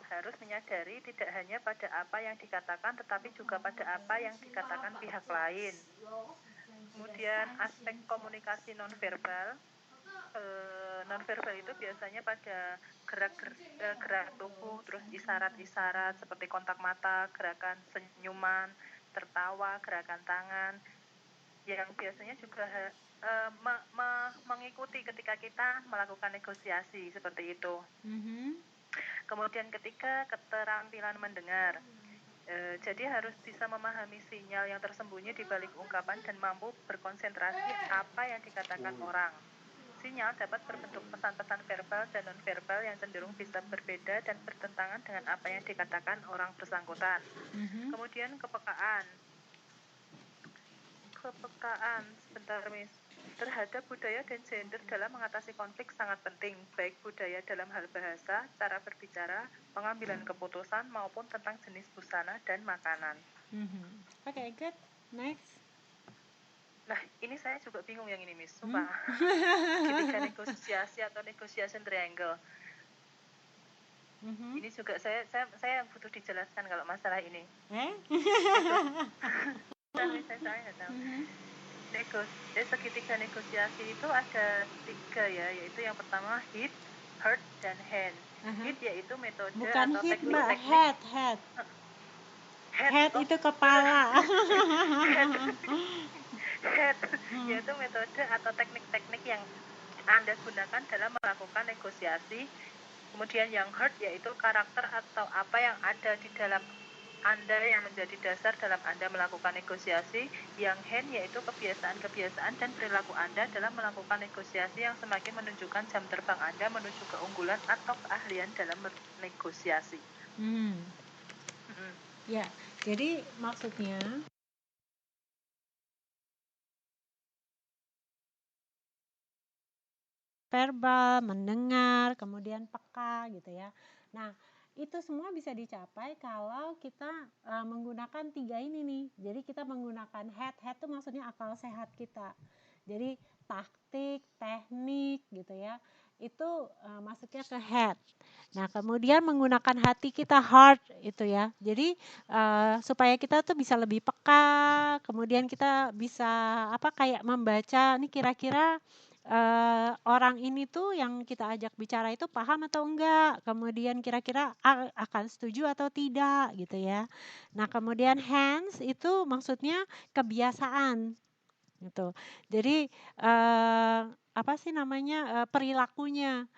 harus menyadari tidak hanya pada apa yang dikatakan tetapi juga pada apa yang dikatakan pihak lain. Kemudian aspek komunikasi nonverbal. Nonverbal itu biasanya pada gerak tubuh, terus isyarat-isyarat seperti kontak mata, gerakan senyuman, tertawa, gerakan tangan, yang biasanya juga mengikuti ketika kita melakukan negosiasi seperti itu. Kemudian ketiga, keterampilan mendengar. Jadi harus bisa memahami sinyal yang tersembunyi di balik ungkapan dan mampu berkonsentrasi apa yang dikatakan orang. Sinyal dapat berbentuk pesan-pesan verbal dan non-verbal yang cenderung bisa berbeda dan bertentangan dengan apa yang dikatakan orang bersangkutan. Kemudian kepekaan, sebentar Miss, terhadap budaya dan gender dalam mengatasi konflik sangat penting, baik budaya dalam hal bahasa, cara berbicara, pengambilan keputusan, maupun tentang jenis busana dan makanan. Oke, good. Next. Nah, ini saya juga bingung yang ini, Miss. Sumpah. Ketika negosiasi atau negotiation triangle. Ini juga saya butuh dijelaskan kalau masalah ini. Saya nggak tahu. Segitiga negosiasi itu ada 3 ya, yaitu yang pertama hit, hurt, dan hand. Hit yaitu metode bukan atau hit, teknik. Head itu kepala. Head yaitu metode atau teknik-teknik yang Anda gunakan dalam melakukan negosiasi. Kemudian yang hurt yaitu karakter atau apa yang ada di dalam Anda yang menjadi dasar dalam Anda melakukan negosiasi. Yang hand yaitu kebiasaan-kebiasaan dan perilaku Anda dalam melakukan negosiasi yang semakin menunjukkan jam terbang Anda menuju keunggulan atau keahlian dalam negosiasi. Ya, jadi maksudnya verbal, mendengar, kemudian peka gitu ya. Nah, itu semua bisa dicapai kalau kita menggunakan 3 ini nih. Jadi kita menggunakan head itu maksudnya akal sehat kita. Jadi taktik, teknik gitu ya. Itu masuknya ke head. Nah, kemudian menggunakan hati kita, heart itu ya. Jadi supaya kita tuh bisa lebih peka, kemudian kita bisa kayak membaca nih kira-kira orang ini tuh yang kita ajak bicara itu paham atau enggak, kemudian kira-kira akan setuju atau tidak gitu ya. Nah, kemudian hands itu maksudnya kebiasaan gitu. Jadi perilakunya.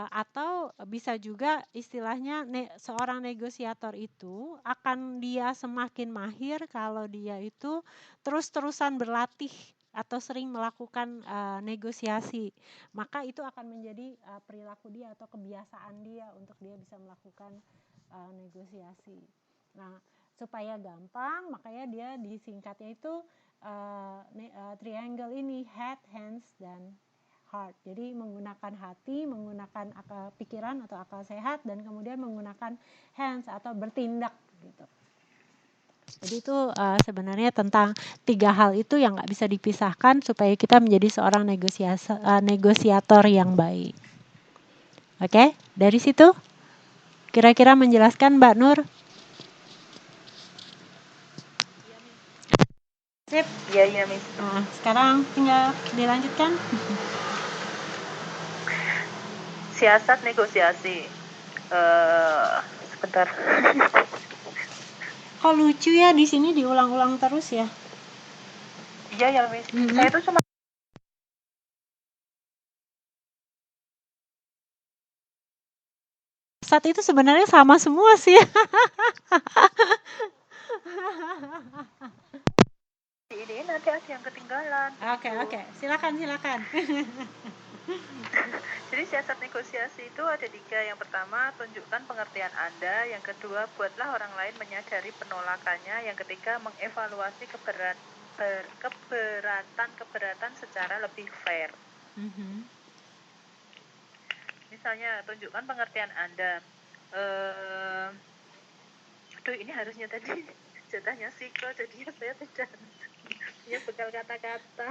Atau bisa juga istilahnya seorang negosiator itu akan dia semakin mahir kalau dia itu terus-terusan berlatih atau sering melakukan negosiasi. Maka itu akan menjadi perilaku dia atau kebiasaan dia untuk dia bisa melakukan negosiasi. Nah, supaya gampang makanya dia disingkatnya itu triangle ini, head, hands, dan heart. Jadi menggunakan hati, menggunakan akal pikiran atau akal sehat, dan kemudian menggunakan hands atau bertindak gitu. Jadi itu sebenarnya tentang 3 hal itu yang nggak bisa dipisahkan supaya kita menjadi seorang negosiator yang baik. Oke, dari situ kira-kira menjelaskan Mbak Nur? Sip. Iya, Miss. Nah, sekarang tinggal dilanjutkan. Siasat negosiasi. Sebentar. Kok lucu ya di sini diulang-ulang terus ya? Iya ya, Miss. Saya tuh cuma saat itu sebenarnya sama semua sih. ini nanti ada yang ketinggalan. Oke. Silakan. Jadi siasat negosiasi itu ada 3. Yang pertama, tunjukkan pengertian Anda. Yang kedua, buatlah orang lain menyadari penolakannya. Yang ketiga, mengevaluasi keberatan secara lebih fair. Misalnya, tunjukkan pengertian Anda. Ini harusnya tadi jatahnya Siko, jadinya saya tidak punya bekal kata-kata.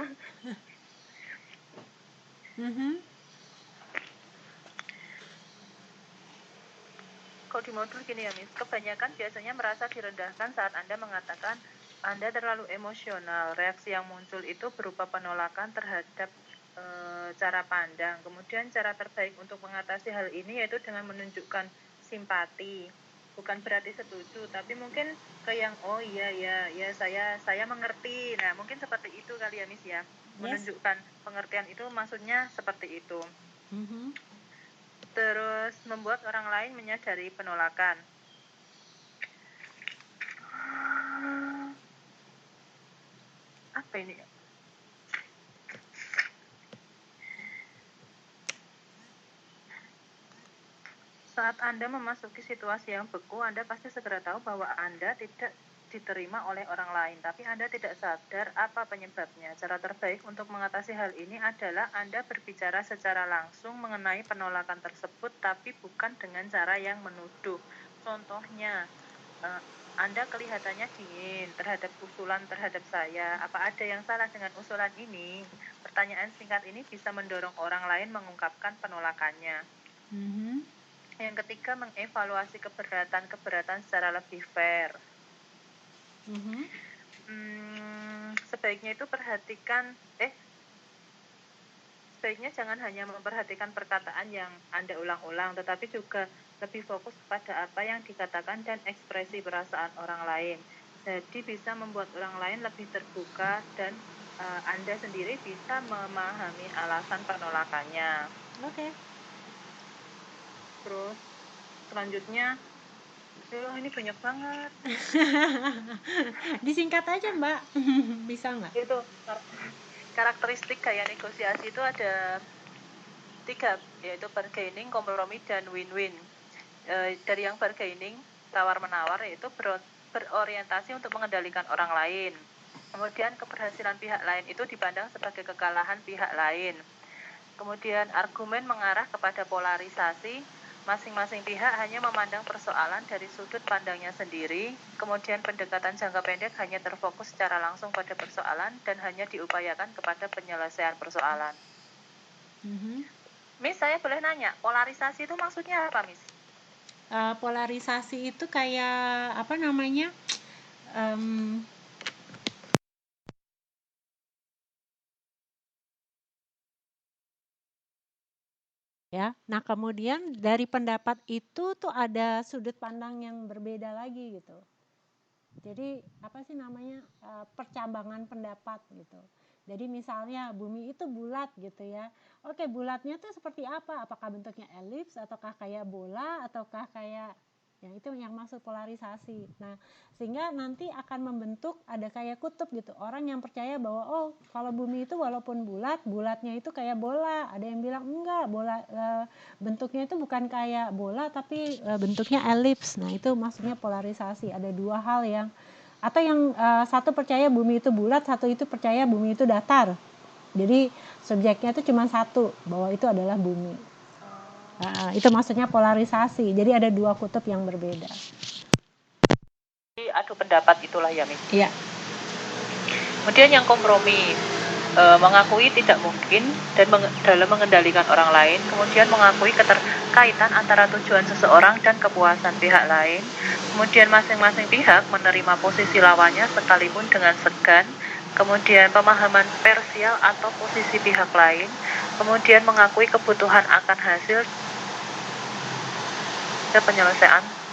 Kalau di modul gini ya, Miss, kebanyakan biasanya merasa direndahkan saat Anda mengatakan Anda terlalu emosional. Reaksi yang muncul itu berupa penolakan terhadap cara pandang. Kemudian cara terbaik untuk mengatasi hal ini yaitu dengan menunjukkan simpati. Bukan berarti setuju, tapi mungkin ke yang ya saya mengerti. Nah, mungkin seperti itu kali ya, Miss ya. Menunjukkan pengertian itu maksudnya seperti itu. Terus membuat orang lain menyadari penolakan. Apa ini? Saat Anda memasuki situasi yang beku, Anda pasti segera tahu bahwa Anda tidak diterima oleh orang lain, tapi Anda tidak sadar apa penyebabnya. Cara terbaik untuk mengatasi hal ini adalah Anda berbicara secara langsung mengenai penolakan tersebut, tapi bukan dengan cara yang menuduh. Contohnya, Anda kelihatannya dingin terhadap usulan terhadap saya. Apa ada yang salah dengan usulan ini? Pertanyaan singkat ini bisa mendorong orang lain mengungkapkan penolakannya. Yang ketiga, mengevaluasi keberatan secara lebih fair. Sebaiknya jangan hanya memperhatikan perkataan yang Anda ulang-ulang, tetapi juga lebih fokus pada apa yang dikatakan dan ekspresi perasaan orang lain. Jadi bisa membuat orang lain lebih terbuka dan Anda sendiri bisa memahami alasan penolakannya. Oke. Terus selanjutnya, ini banyak banget. Disingkat aja, Mbak. Bisa nggak? Itu karakteristik gaya negosiasi itu ada 3, yaitu bargaining, kompromi, dan win-win. Dari yang bargaining, tawar-menawar, yaitu berorientasi untuk mengendalikan orang lain. Kemudian keberhasilan pihak lain itu dipandang sebagai kekalahan pihak lain. Kemudian argumen mengarah kepada polarisasi, masing-masing pihak hanya memandang persoalan dari sudut pandangnya sendiri. Kemudian pendekatan jangka pendek hanya terfokus secara langsung pada persoalan dan hanya diupayakan kepada penyelesaian persoalan. Miss, saya boleh nanya, polarisasi itu maksudnya apa, Miss? Polarisasi itu kayak apa namanya? Ya, nah kemudian dari pendapat itu tuh ada sudut pandang yang berbeda lagi gitu. Jadi apa sih namanya, percabangan pendapat gitu. Jadi misalnya bumi itu bulat gitu ya. Oke, bulatnya tuh seperti apa? Apakah bentuknya elips ataukah kayak bola ataukah kayak yang itu yang maksud polarisasi. Nah, sehingga nanti akan membentuk ada kayak kutub gitu. Orang yang percaya bahwa oh, kalau bumi itu walaupun bulat, bulatnya itu kayak bola. Ada yang bilang enggak, bola bentuknya itu bukan kayak bola tapi bentuknya elips. Nah, itu maksudnya polarisasi. Ada dua hal yang atau yang satu percaya bumi itu bulat, satu itu percaya bumi itu datar. Jadi subjeknya itu cuma satu, bahwa itu adalah bumi. Itu maksudnya polarisasi. Jadi ada dua kutub yang berbeda. Jadi adu pendapat itulah ya, Miss. Iya. Kemudian yang kompromi, mengakui tidak mungkin dan dalam mengendalikan orang lain. Kemudian mengakui keterkaitan antara tujuan seseorang dan kepuasan pihak lain. Kemudian masing-masing pihak menerima posisi lawannya sekalipun dengan segan. Kemudian pemahaman parsial atau posisi pihak lain. Kemudian mengakui kebutuhan akan hasil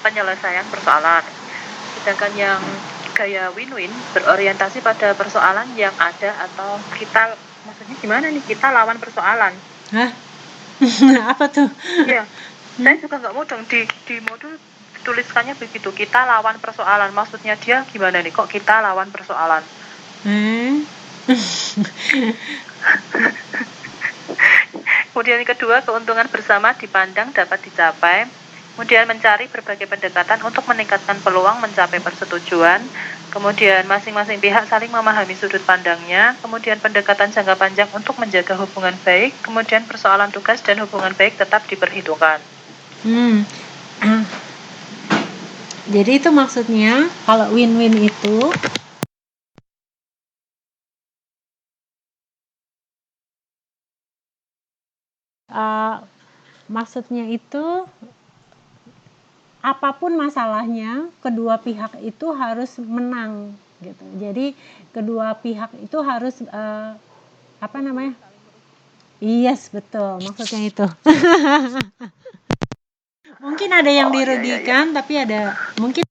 penyelesaian persoalan. Sedangkan yang gaya win-win berorientasi pada persoalan yang ada atau kita, maksudnya gimana nih, kita lawan persoalan. Hah? Apa tuh? Iya, saya juga nggak mudeng di modul tuliskannya begitu, kita lawan persoalan. Maksudnya dia gimana nih, kok kita lawan persoalan? Kemudian yang kedua, keuntungan bersama dipandang dapat dicapai. Kemudian mencari berbagai pendekatan untuk meningkatkan peluang mencapai persetujuan. Kemudian masing-masing pihak saling memahami sudut pandangnya. Kemudian pendekatan jangka panjang untuk menjaga hubungan baik. Kemudian persoalan tugas dan hubungan baik tetap diperhitungkan. Jadi itu maksudnya kalau win-win itu maksudnya itu apapun masalahnya, kedua pihak itu harus menang gitu. Jadi kedua pihak itu harus apa namanya? Yes, betul. Maksudnya itu. Mungkin ada yang dirugikan, tapi ada mungkin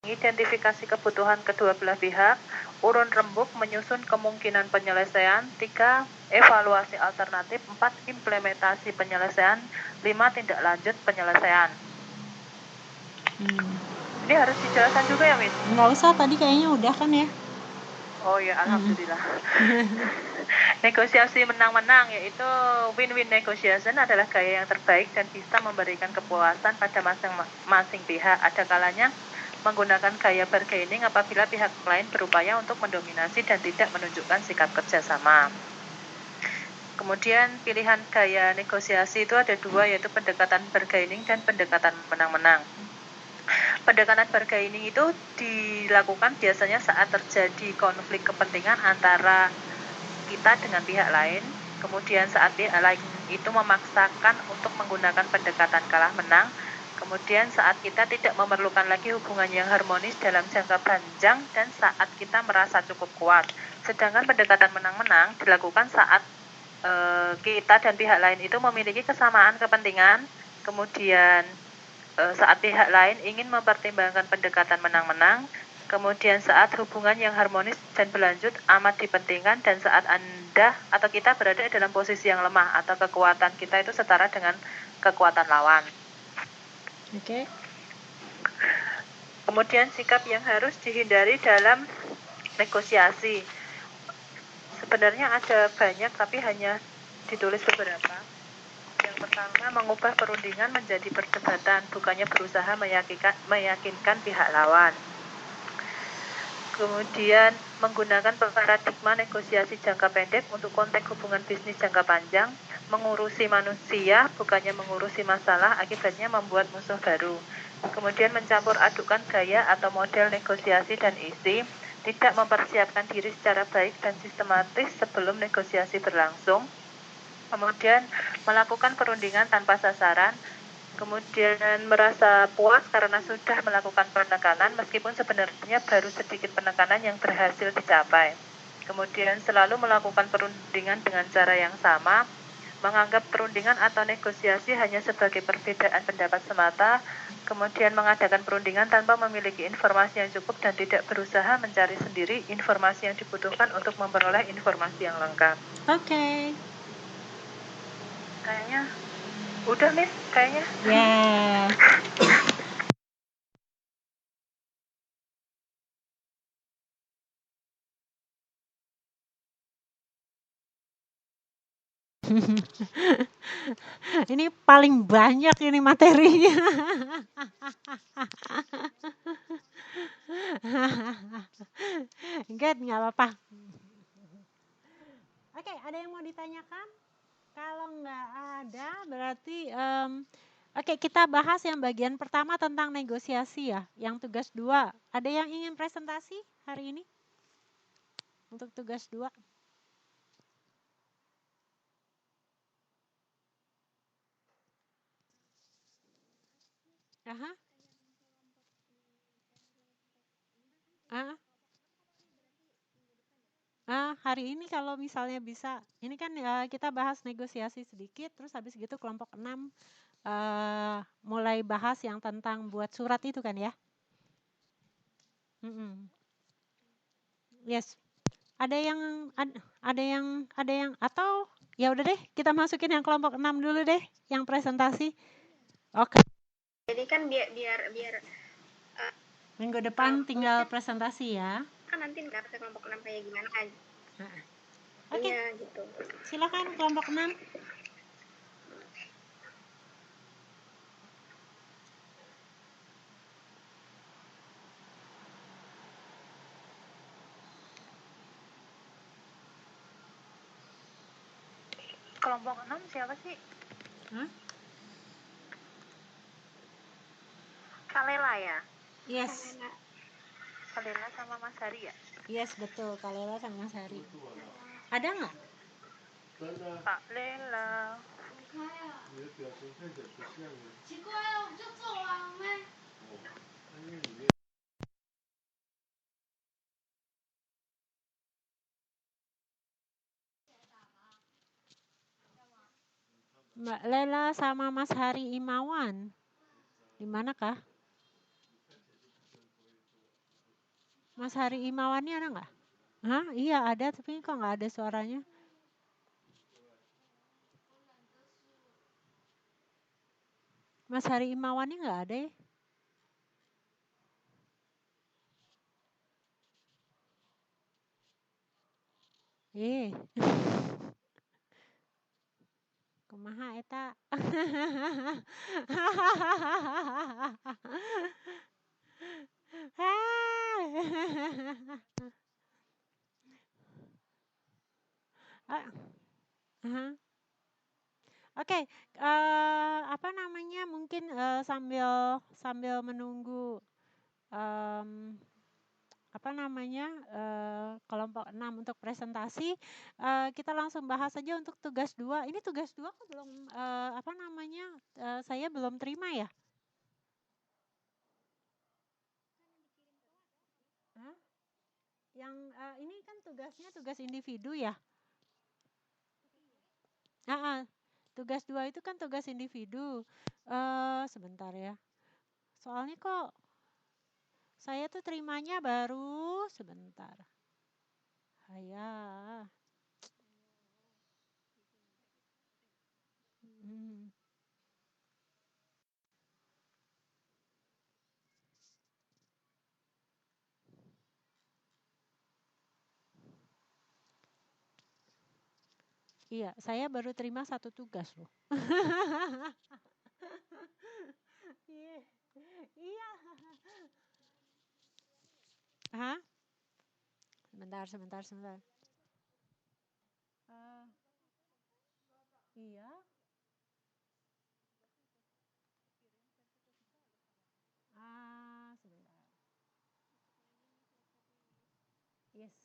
identifikasi kebutuhan kedua belah pihak, urun rembuk menyusun kemungkinan penyelesaian, 3. Evaluasi alternatif, 4. Implementasi penyelesaian, 5. Tindak lanjut penyelesaian. Ini harus dijelaskan juga ya, Miss? Nggak usah, tadi kayaknya udah kan ya? Oh ya, alhamdulillah. Negosiasi menang-menang, yaitu win-win negotiation adalah gaya yang terbaik dan bisa memberikan kepuasan pada masing-masing pihak. Ada kalanya menggunakan gaya bargaining apabila pihak lain berupaya untuk mendominasi dan tidak menunjukkan sikap kerjasama. Kemudian pilihan gaya negosiasi itu ada dua, yaitu pendekatan bargaining dan pendekatan menang-menang. Pendekatan bargaining itu dilakukan biasanya saat terjadi konflik kepentingan antara kita dengan pihak lain. Kemudian saat pihak lain itu memaksakan untuk menggunakan pendekatan kalah menang. Kemudian saat kita tidak memerlukan lagi hubungan yang harmonis dalam jangka panjang dan saat kita merasa cukup kuat. Sedangkan pendekatan menang-menang dilakukan saat kita dan pihak lain itu memiliki kesamaan kepentingan, kemudian saat pihak lain ingin mempertimbangkan pendekatan menang-menang, kemudian saat hubungan yang harmonis dan berlanjut amat dipentingkan, dan saat Anda atau kita berada dalam posisi yang lemah atau kekuatan kita itu setara dengan kekuatan lawan. Oke. Kemudian sikap yang harus dihindari dalam negosiasi. Sebenarnya ada banyak tapi hanya ditulis beberapa. Yang pertama, mengubah perundingan menjadi perdebatan, bukannya berusaha meyakinkan pihak lawan. Kemudian menggunakan paradigma negosiasi jangka pendek untuk konteks hubungan bisnis jangka panjang, mengurusi manusia bukannya mengurusi masalah, akibatnya membuat musuh baru. Kemudian mencampur adukan gaya atau model negosiasi dan isi, tidak mempersiapkan diri secara baik dan sistematis sebelum negosiasi berlangsung. Kemudian melakukan perundingan tanpa sasaran. Kemudian merasa puas karena sudah melakukan penekanan meskipun sebenarnya baru sedikit penekanan yang berhasil dicapai. Kemudian selalu melakukan perundingan dengan cara yang sama, menganggap perundingan atau negosiasi hanya sebagai perbedaan pendapat semata, kemudian mengadakan perundingan tanpa memiliki informasi yang cukup dan tidak berusaha mencari sendiri informasi yang dibutuhkan untuk memperoleh informasi yang lengkap. Oke. Kayaknya udah, Miss, kayaknya. Ya. Ini paling banyak ini materinya. Enggak apa-apa. Oke, ada yang mau ditanyakan? Kalau nggak ada, berarti oke, kita bahas yang bagian pertama tentang negosiasi ya, yang tugas 2. Ada yang ingin presentasi hari ini? Untuk tugas 2. Aha. Hari ini kalau misalnya bisa, ini kan kita bahas negosiasi sedikit, terus habis gitu kelompok 6 mulai bahas yang tentang buat surat itu kan ya. Yes. Ada yang atau ya udah deh kita masukin yang kelompok 6 dulu deh yang presentasi. Oke. Jadi kan biar minggu depan tinggal presentasi ya. Kan nanti nggak bisa kelompok 6 kayak gimana aja. Oke. Iya gitu. Silakan kelompok 6. Kelompok 6 siapa sih? Kalela ya? Yes. Kalela sama Mas Hari ya? Yes, betul. Kalela sama Mas Hari. Ada nggak? Kak Lela. Mbak Lela sama Mas Hari Imawan. Di manakah? Mas Hari Imawan ini ada nggak? Hah? Iya ada, tapi kok nggak ada suaranya? Mas Hari Imawan ini nggak ada ya? Kumaha eta? Aha. Oke, apa namanya, mungkin, sambil sambil menunggu, mmm, apa namanya, kelompok 6 untuk presentasi, kita langsung bahas saja untuk tugas 2. Ini tugas 2 kok belum, apa namanya, saya belum terima ya? Hah? Yang, ini kan tugasnya tugas individu ya? Heeh, tugas 2 itu kan tugas individu. Sebentar ya, soalnya kok saya tuh terimanya baru sebentar. Hayah. Mhm. Iya, saya baru terima 1 tugas loh. Iya. Iya. Hah? Sebentar sebentar sebentar. Eee, iya? Sebentar. Yes.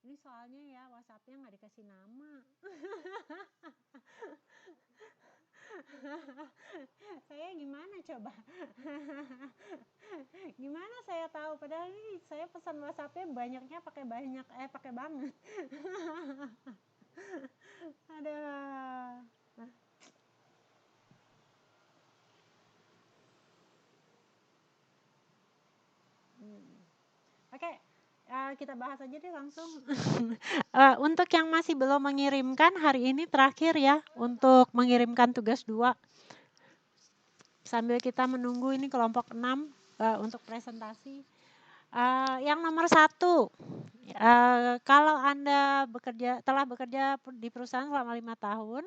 Ini soalnya ya WhatsApp-nya nggak dikasih nama. Saya gimana coba? Gimana saya tahu? Padahal ini saya pesan WhatsApp-nya banyaknya pakai banyak, pakai banget. Aduh. Oke, kita bahas aja deh langsung. Untuk yang masih belum mengirimkan, hari ini terakhir ya untuk mengirimkan tugas 2. Sambil kita menunggu ini kelompok 6 untuk presentasi. Yang nomor 1, kalau Anda telah bekerja di perusahaan selama 5 tahun,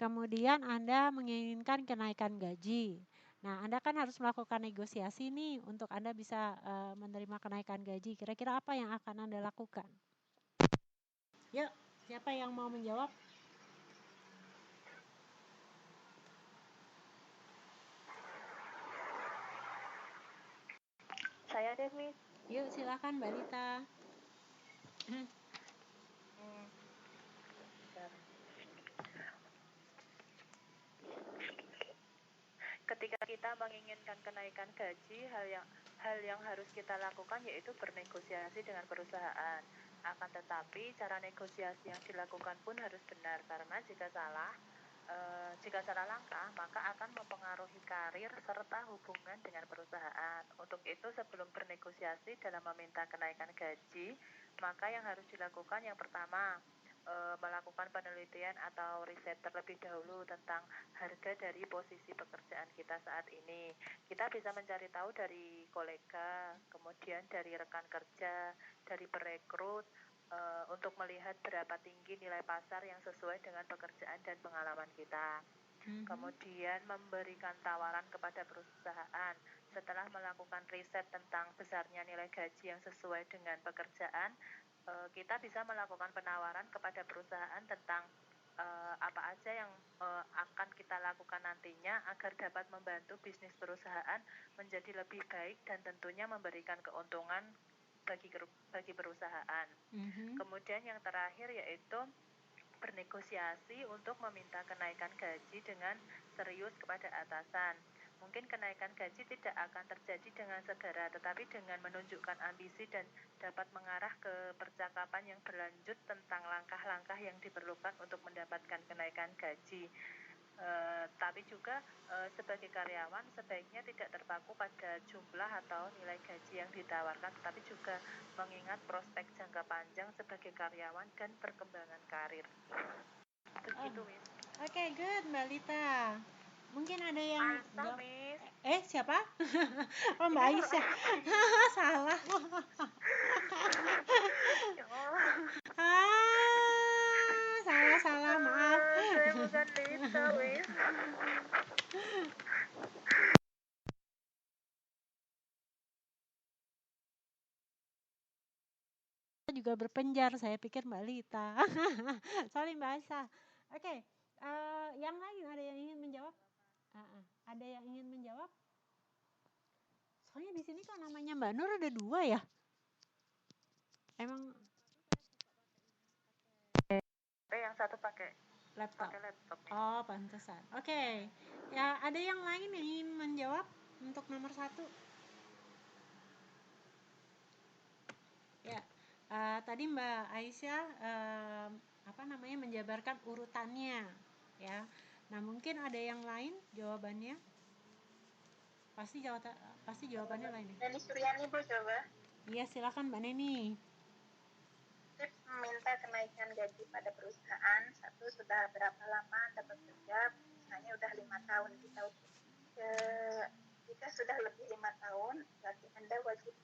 kemudian Anda menginginkan kenaikan gaji. Nah, Anda kan harus melakukan negosiasi nih untuk Anda bisa menerima kenaikan gaji. Kira-kira apa yang akan Anda lakukan? Yuk, siapa yang mau menjawab? Saya deh, Miss. Yuk, silakan Mbak Lita. Ketika kita menginginkan kenaikan gaji, hal yang harus kita lakukan yaitu bernegosiasi dengan perusahaan. Akan tetapi cara negosiasi yang dilakukan pun harus benar, karena jika salah langkah maka akan mempengaruhi karir serta hubungan dengan perusahaan. Untuk itu sebelum bernegosiasi dalam meminta kenaikan gaji, maka yang harus dilakukan yang pertama, melakukan penelitian atau riset terlebih dahulu tentang harga dari posisi pekerjaan kita saat ini. Kita bisa mencari tahu dari kolega, kemudian dari rekan kerja, dari perekrut, untuk melihat berapa tinggi nilai pasar yang sesuai dengan pekerjaan dan pengalaman kita. Kemudian memberikan tawaran kepada perusahaan. Setelah melakukan riset tentang besarnya nilai gaji yang sesuai dengan pekerjaan, kita bisa melakukan penawaran kepada perusahaan tentang apa aja yang akan kita lakukan nantinya agar dapat membantu bisnis perusahaan menjadi lebih baik dan tentunya memberikan keuntungan bagi perusahaan. Kemudian yang terakhir yaitu bernegosiasi untuk meminta kenaikan gaji dengan serius kepada atasan. Mungkin kenaikan gaji tidak akan terjadi dengan segera, tetapi dengan menunjukkan ambisi dan dapat mengarah ke percakapan yang berlanjut tentang langkah-langkah yang diperlukan untuk mendapatkan kenaikan gaji. Tapi juga sebagai karyawan sebaiknya tidak terpaku pada jumlah atau nilai gaji yang ditawarkan, tetapi juga mengingat prospek jangka panjang sebagai karyawan dan perkembangan karir. Begitu, Miss. Oke, good Mbak Lita. Mungkin ada yang Miss. Siapa? Oh, Mbak Aisyah. Salah. Salah, maaf. Saya bukan Lita, Miss. juga berpenjar, saya pikir Mbak Lita. Sorry Mbak Asa. Oke, yang lain ada yang ingin menjawab? Ada yang ingin menjawab? Soalnya di sini kok namanya Mbak Nur ada 2 ya? Emang yang satu pakai laptop. nih. Oh, pantesan. Oke. Ya, ada yang lain yang ingin menjawab untuk nomor 1? Ya. Tadi Mbak Aisyah menjabarkan urutannya, ya. Nah, mungkin ada yang lain jawabannya? Pasti jawabannya lain. Neni Suryani Bu coba. Iya, silakan Mbak Neni. Tips meminta kenaikan gaji pada perusahaan. 1, sudah berapa lama Anda bekerja? Misalnya udah 5 tahun kita. Jika sudah lebih 5 tahun, berarti Anda wajib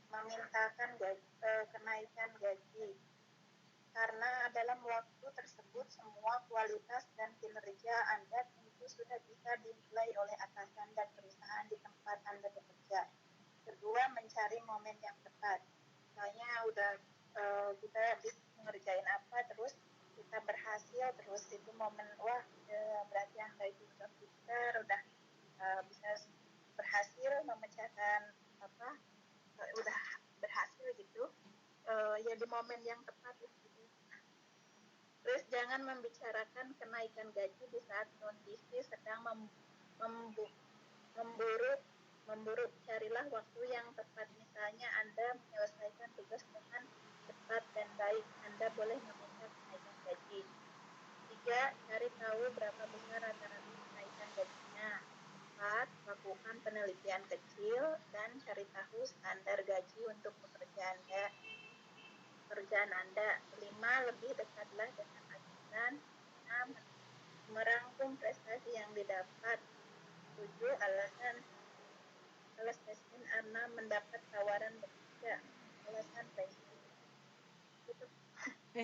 memintakan kenaikan gaji. Karena dalam waktu tersebut semua kualitas dan kinerja Anda tentu sudah bisa dinilai oleh atasan dan perusahaan di tempat Anda bekerja. Kedua, mencari momen yang tepat. Misalnya udah kita habis mengerjain apa, terus kita berhasil, terus itu momen, berarti Anda itu job seeker, udah bisa berhasil memecahkan udah berhasil gitu, ya di momen yang tepat gitu. Terus jangan membicarakan kenaikan gaji di saat kondisi sedang memburu, carilah waktu yang tepat. Misalnya Anda menyelesaikan tugas dengan cepat dan baik, Anda boleh meminta kenaikan gaji. 3, cari tahu berapa besar rata-rata kenaikan gajinya. 4, lakukan penelitian kecil dan cari tahu standar gaji untuk pekerjaan Anda. 5, lebih dekatlah dengan atasan. 6, merangkum prestasi yang didapat. 7, alasan Anda mendapat tawaran bekerja. Alasan presiden.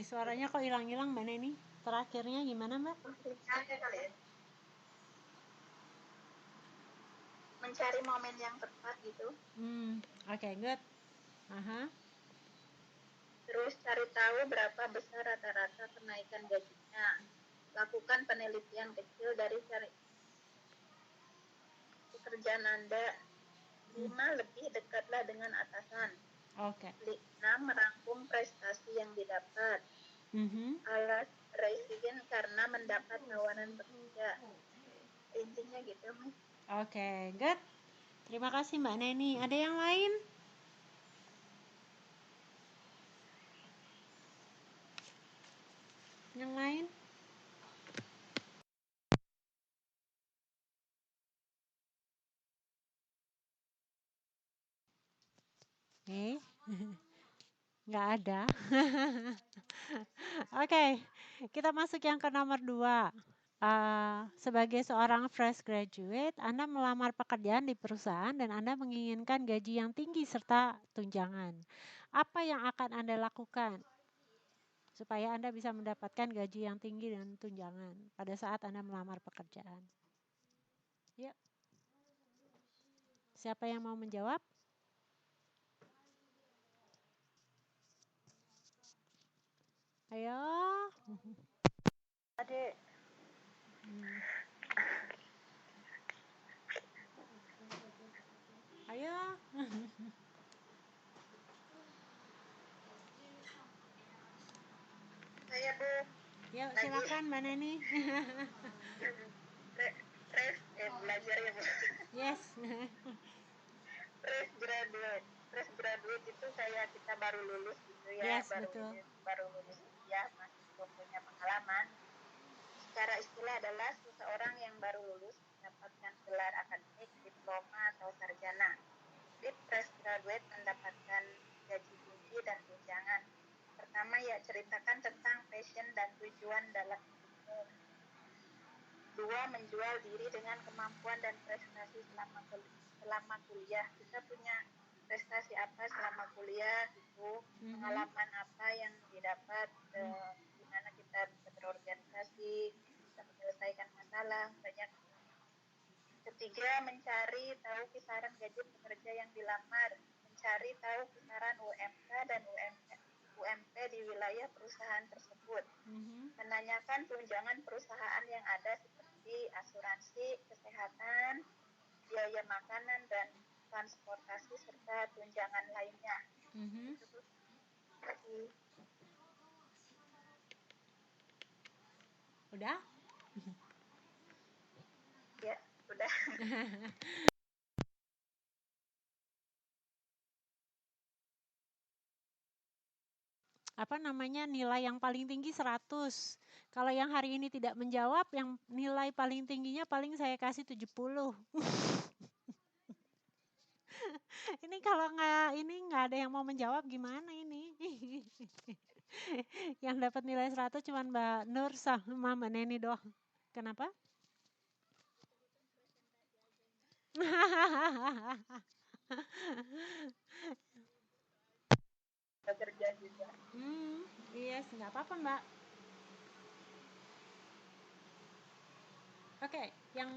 Suaranya kok hilang-hilang Mbak Neni? Terakhirnya gimana Mbak? Mencari momen yang tepat gitu. Oke, good. Terus cari tahu berapa besar rata-rata kenaikan gajinya. Lakukan penelitian kecil dari pekerjaan Anda. 5, lebih dekatlah dengan atasan. Oke. 6, merangkum prestasi yang didapat. Alas presiden karena mendapat tawaran bekerja. Intinya gitu, Mas. Oke, good. Terima kasih Mbak Neni. Ada yang lain? Yang lain? Nggak ada. Oke, kita masuk yang ke nomor 2. Sebagai seorang fresh graduate, Anda melamar pekerjaan di perusahaan dan Anda menginginkan gaji yang tinggi serta tunjangan. Apa yang akan Anda lakukan supaya Anda bisa mendapatkan gaji yang tinggi dan tunjangan pada saat Anda melamar pekerjaan? Ya. Siapa yang mau menjawab? Ayo. Adik. Ayo. Saya Bu. Ya, silakan Mbak Neni. Belajar ya Bu. Yes. Fresh graduate itu kayak kita baru lulus gitu ya. Yes, betul. Baru lulus ya, masih belum punya pengalaman. Secara istilah adalah seseorang yang baru lulus mendapatkan gelar akademik, diploma atau sarjana. Jadi fresh graduate mendapatkan gaji tinggi dan tunjangan. Pertama ya, ceritakan tentang passion dan tujuan dalam hidupmu. 2, menjual diri dengan kemampuan dan prestasi selama kuliah. Kita punya prestasi apa selama kuliah gitu, pengalaman apa yang didapat, gimana kita bisa berorganisasi, bisa menyelesaikan masalah, banyak. 3, mencari tahu kisaran gaji pekerja yang dilamar, mencari tahu kisaran UMK dan UMP di wilayah perusahaan tersebut. Menanyakan tunjangan perusahaan yang ada seperti asuransi, kesehatan, biaya makanan dan transportasi serta tunjangan lainnya. Udah? Ya, udah. Apa namanya, nilai yang paling tinggi 100. Kalau yang hari ini tidak menjawab, yang nilai paling tingginya paling saya kasih 70. Ini kalau nggak ada yang mau menjawab gimana ini? Yang dapat nilai 100 cuma Mbak Nur sama Mbak Neni doang. Kenapa? Kerja juga. Yes, nggak apa-apa Mbak. Oke, yang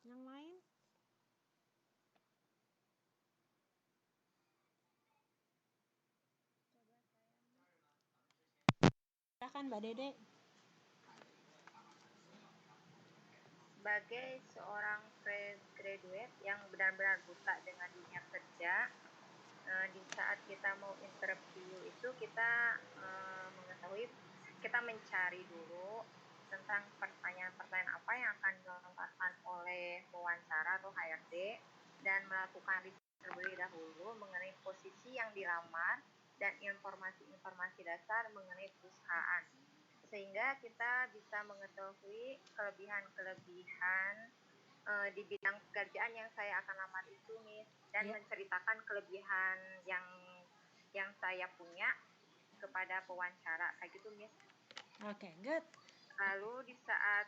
lain? Silakan Mbak Dede. Sebagai seorang fresh graduate yang benar-benar buta dengan dunia kerja, di saat kita mau interview itu kita mengetahui, kita mencari dulu tentang pertanyaan-pertanyaan apa yang akan dilontarkan oleh pewawancara atau HRD dan melakukan riset terlebih dahulu mengenai posisi yang dilamar dan informasi-informasi dasar mengenai perusahaan, sehingga kita bisa mengetahui kelebihan-kelebihan di bidang pekerjaan yang saya akan lamar itu, Miss, dan menceritakan kelebihan yang saya punya kepada pewawancara, kayak gitu, Miss. Oke, good. Lalu di saat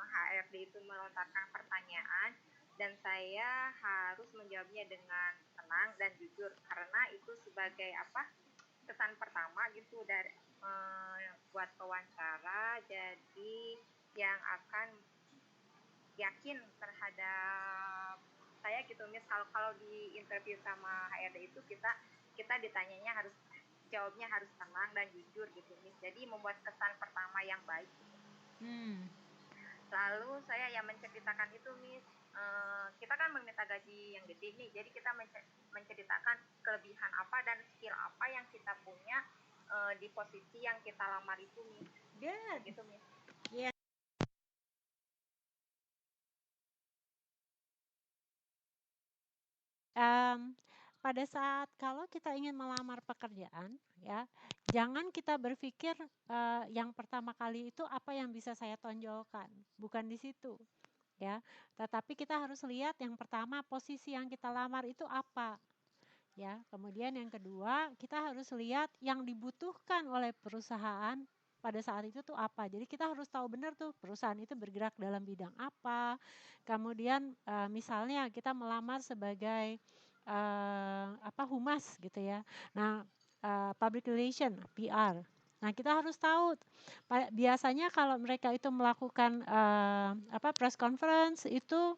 HRD itu melontarkan pertanyaan dan saya harus menjawabnya dengan tenang dan jujur, karena itu sebagai kesan pertama gitu dari buat pewawancara, jadi yang akan yakin terhadap saya gitu, Miss. Kalau di interview sama HRD itu kita ditanyanya jawabnya harus tenang dan jujur gitu, Miss. Jadi membuat kesan pertama yang baik gitu. Lalu saya yang menceritakan itu, Miss, kita kan meminta gaji yang gede nih, jadi kita menceritakan kelebihan apa dan skill apa yang kita punya di posisi yang kita lamar itu, Miss. Good. Gitu, Miss. Yes. Pada saat kalau kita ingin melamar pekerjaan, ya, jangan kita berpikir yang pertama kali itu apa yang bisa saya tonjolkan, bukan di situ, ya. Tetapi kita harus lihat yang pertama posisi yang kita lamar itu apa, ya. Kemudian yang kedua kita harus lihat yang dibutuhkan oleh perusahaan pada saat itu tuh apa. Jadi kita harus tahu benar tuh perusahaan itu bergerak dalam bidang apa. Kemudian misalnya kita melamar sebagai humas gitu ya. Nah, public relation, PR. Nah, kita harus tahu biasanya kalau mereka itu melakukan press conference itu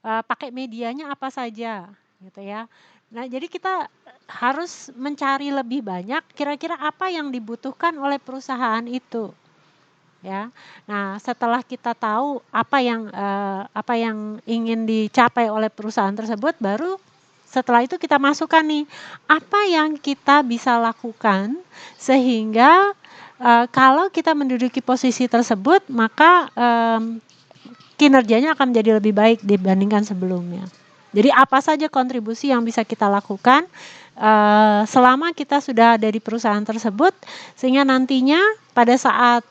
pakai medianya apa saja gitu ya. Nah, jadi kita harus mencari lebih banyak kira-kira apa yang dibutuhkan oleh perusahaan itu. Ya. Nah, setelah kita tahu apa yang ingin dicapai oleh perusahaan tersebut, baru setelah itu kita masukkan nih apa yang kita bisa lakukan sehingga kalau kita menduduki posisi tersebut, maka kinerjanya akan menjadi lebih baik dibandingkan sebelumnya. Jadi apa saja kontribusi yang bisa kita lakukan selama kita sudah ada di perusahaan tersebut, sehingga nantinya pada saat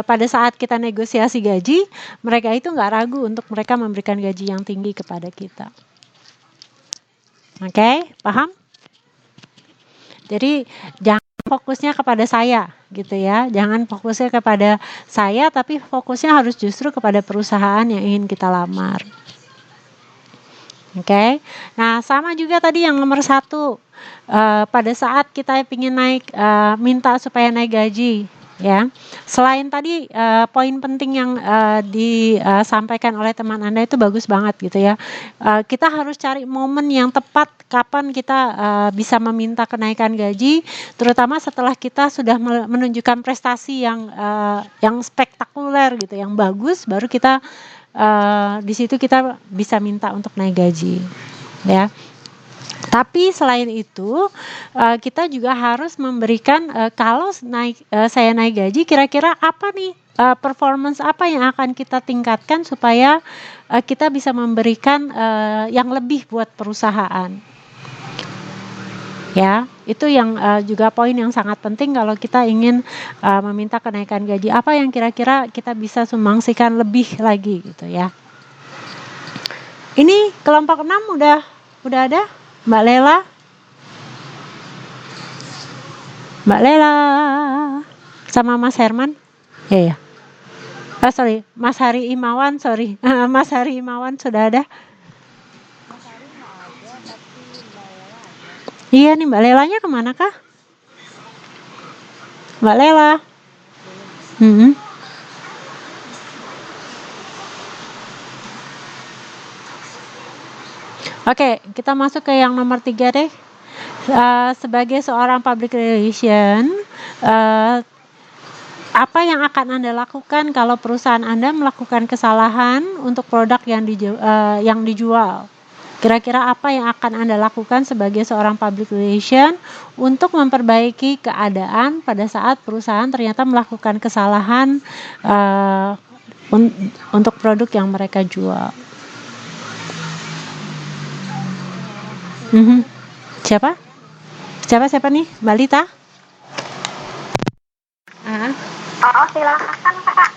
pada saat kita negosiasi gaji, mereka itu nggak ragu untuk mereka memberikan gaji yang tinggi kepada kita. Oke, paham? Jadi jangan fokusnya kepada saya gitu ya, jangan fokusnya kepada saya, tapi fokusnya harus justru kepada perusahaan yang ingin kita lamar. Oke, nah sama juga tadi yang nomor 1, pada saat kita ingin naik, minta supaya naik gaji, ya. Selain tadi poin penting yang disampaikan oleh teman Anda itu bagus banget gitu ya. Kita harus cari momen yang tepat kapan kita bisa meminta kenaikan gaji, terutama setelah kita sudah menunjukkan prestasi yang spektakuler gitu, yang bagus, baru kita di situ kita bisa minta untuk naik gaji, ya. Tapi selain itu kita juga harus memberikan kalau saya naik gaji, kira-kira apa nih performance apa yang akan kita tingkatkan supaya kita bisa memberikan yang lebih buat perusahaan. Ya, itu yang juga poin yang sangat penting kalau kita ingin meminta kenaikan gaji. Apa yang kira-kira kita bisa sumbangsikan lebih lagi gitu ya. Ini kelompok 6 udah ada? Mbak Lela sama Mas Herman, ya. Sorry, Mas Hari Imawan, Mas Hari Imawan sudah ada. Iya nih, Mbak Lelanya kemana kah? Mbak Lela. Oke, kita masuk ke yang nomor 3 deh. Sebagai seorang public relation, apa yang akan Anda lakukan kalau perusahaan Anda melakukan kesalahan untuk produk yang dijual? Kira-kira apa yang akan Anda lakukan sebagai seorang public relation untuk memperbaiki keadaan pada saat perusahaan ternyata melakukan kesalahan untuk produk yang mereka jual? Siapa nih? Mbak Lita? Oh, silakan Kak.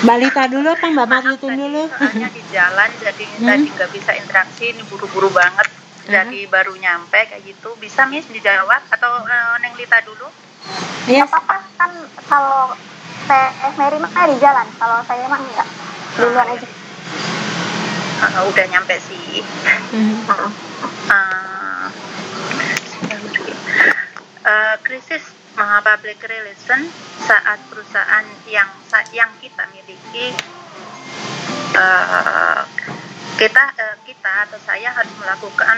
Mbak Lita dulu apa Mbak Marlutin dulu? Soalnya di jalan jadi tadi nggak bisa interaksi, ini buru-buru banget. Jadi baru nyampe kayak gitu. Bisa Miss dijawab atau Neng Lita dulu? Iya. Apa kan kalau Mary mah di jalan, kalau saya mah enggak. Duluan aja. Udah nyampe sih. Krisis public relation saat perusahaan yang kita miliki, kita atau saya harus melakukan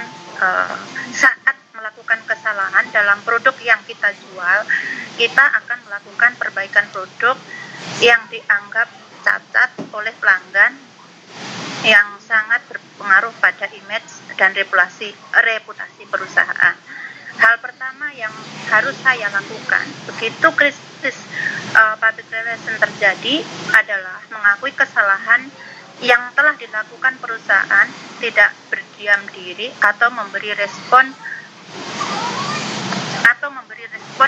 saat melakukan kesalahan dalam produk yang kita jual, kita akan melakukan perbaikan produk yang dianggap cacat oleh pelanggan yang sangat berpengaruh pada image dan reputasi perusahaan. Hal pertama yang harus saya lakukan begitu krisis public relation terjadi adalah mengakui kesalahan yang telah dilakukan perusahaan, tidak berdiam diri atau memberi respon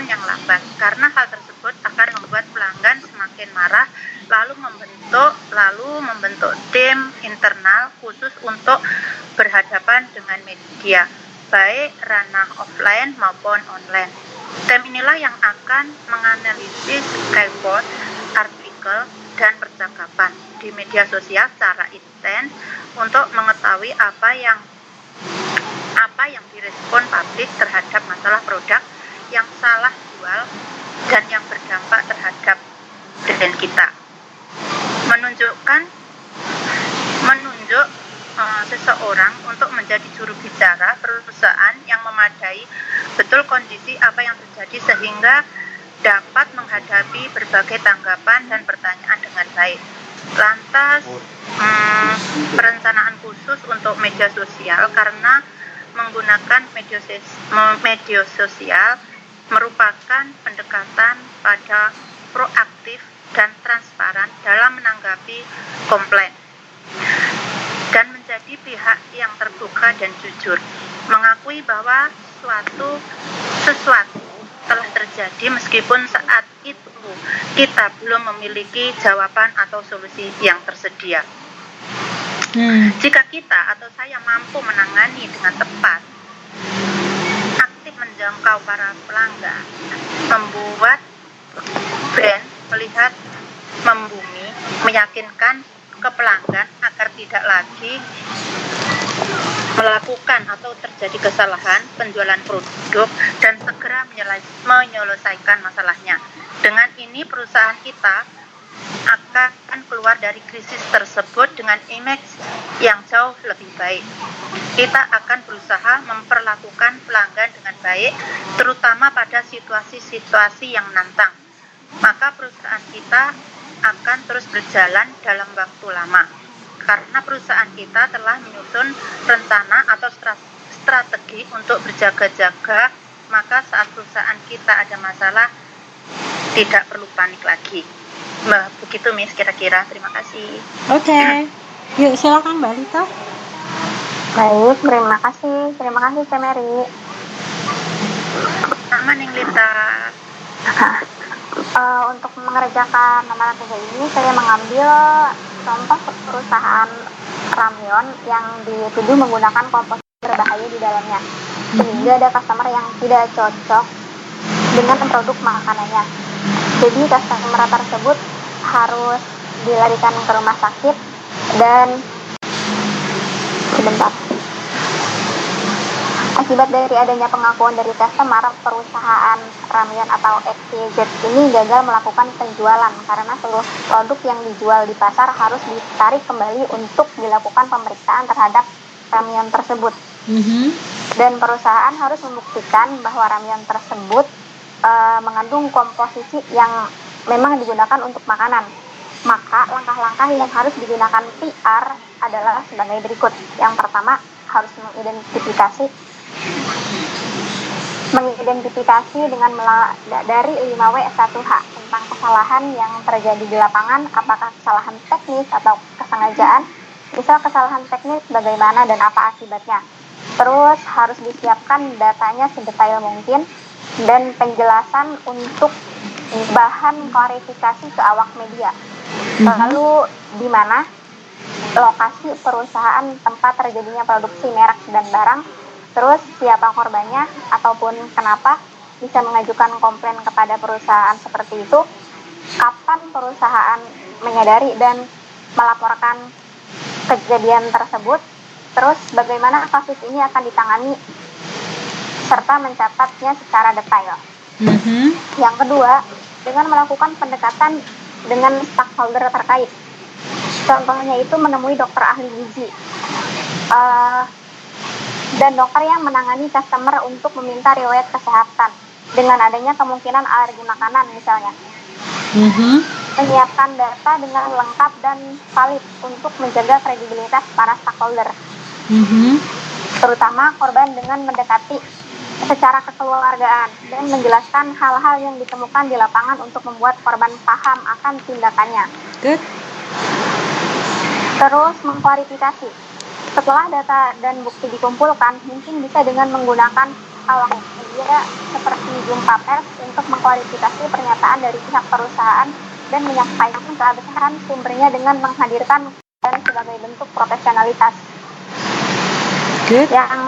yang lambat, karena hal tersebut akan membuat pelanggan semakin marah, lalu membentuk tim internal khusus untuk berhadapan dengan media, baik ranah offline maupun online. Tim inilah yang akan menganalisis keyword, artikel, dan percakapan di media sosial secara intens untuk mengetahui apa yang direspon publik terhadap masalah produk yang salah jual dan yang berdampak terhadap brand kita. Menunjuk seseorang untuk menjadi juru bicara perusahaan yang memadai betul kondisi apa yang terjadi sehingga dapat menghadapi berbagai tanggapan dan pertanyaan dengan baik. Lantas perencanaan khusus untuk media sosial, karena menggunakan media sosial merupakan pendekatan pada proaktif dan transparan dalam menanggapi komplain dan menjadi pihak yang terbuka dan jujur, mengakui bahwa sesuatu telah terjadi meskipun saat itu kita belum memiliki jawaban atau solusi yang tersedia. Jika kita atau saya mampu menangani dengan tepat, aktif menjangkau para pelanggan, membuat brand melihat membumi, meyakinkan ke pelanggan agar tidak lagi melakukan atau terjadi kesalahan penjualan produk dan segera segera menyelesaikan masalahnya. Dengan ini perusahaan kita akan keluar dari krisis tersebut dengan image yang jauh lebih baik. Kita akan berusaha memperlakukan pelanggan dengan baik, terutama pada situasi-situasi yang menantang. Maka perusahaan kita akan terus berjalan dalam waktu lama. Karena perusahaan kita telah menyusun rencana atau strategi untuk berjaga-jaga, maka saat perusahaan kita ada masalah, tidak perlu panik lagi. Begitu Miss kira-kira. Terima kasih. Oke. Yuk silakan Mbak Lita. Baik, terima kasih Teh Mary. Sama Neng Lita. Untuk mengerjakan amalan 3 ini saya mengambil contoh perusahaan ramyeon yang dituduh menggunakan komposit berbahaya di dalamnya, sehingga ada customer yang tidak cocok dengan produk makanannya. Jadi customer tersebut harus dilarikan ke rumah sakit dan akibat dari adanya pengakuan dari customer, perusahaan ramyeon atau XYZ ini gagal melakukan penjualan karena seluruh produk yang dijual di pasar harus ditarik kembali untuk dilakukan pemeriksaan terhadap ramyeon tersebut. Dan perusahaan harus membuktikan bahwa ramyeon tersebut mengandung komposisi yang memang digunakan untuk makanan. Maka langkah-langkah yang harus digunakan PR adalah sebagai berikut. Yang pertama, harus mengidentifikasi dengan dari 5W1H tentang kesalahan yang terjadi di lapangan, apakah kesalahan teknis atau kesengajaan. Misal kesalahan teknis bagaimana dan apa akibatnya. Terus harus disiapkan datanya sedetail mungkin dan penjelasan untuk bahan klarifikasi ke awak media. Lalu di mana lokasi perusahaan tempat terjadinya produksi merek dan barang, terus siapa korbannya ataupun kenapa, bisa mengajukan komplain kepada perusahaan seperti itu, kapan perusahaan menyadari dan melaporkan kejadian tersebut, terus bagaimana kasus ini akan ditangani serta mencatatnya secara detail. Yang kedua, dengan melakukan pendekatan dengan stakeholder terkait. Contohnya itu menemui dokter ahli gizi dan dokter yang menangani customer untuk meminta riwayat kesehatan dengan adanya kemungkinan alergi makanan misalnya. Menyiapkan data dengan lengkap dan valid untuk menjaga kredibilitas para stakeholder, terutama korban, dengan mendekati secara kekeluargaan dan menjelaskan hal-hal yang ditemukan di lapangan untuk membuat korban paham akan tindakannya. Terus mengklarifikasi. Setelah data dan bukti dikumpulkan, mungkin bisa dengan menggunakan awak media seperti jumpa pers untuk mengklarifikasi pernyataan dari pihak perusahaan dan menyampaikan keabsahan sumbernya dengan menghadirkan dan sebagai bentuk profesionalitas. Yang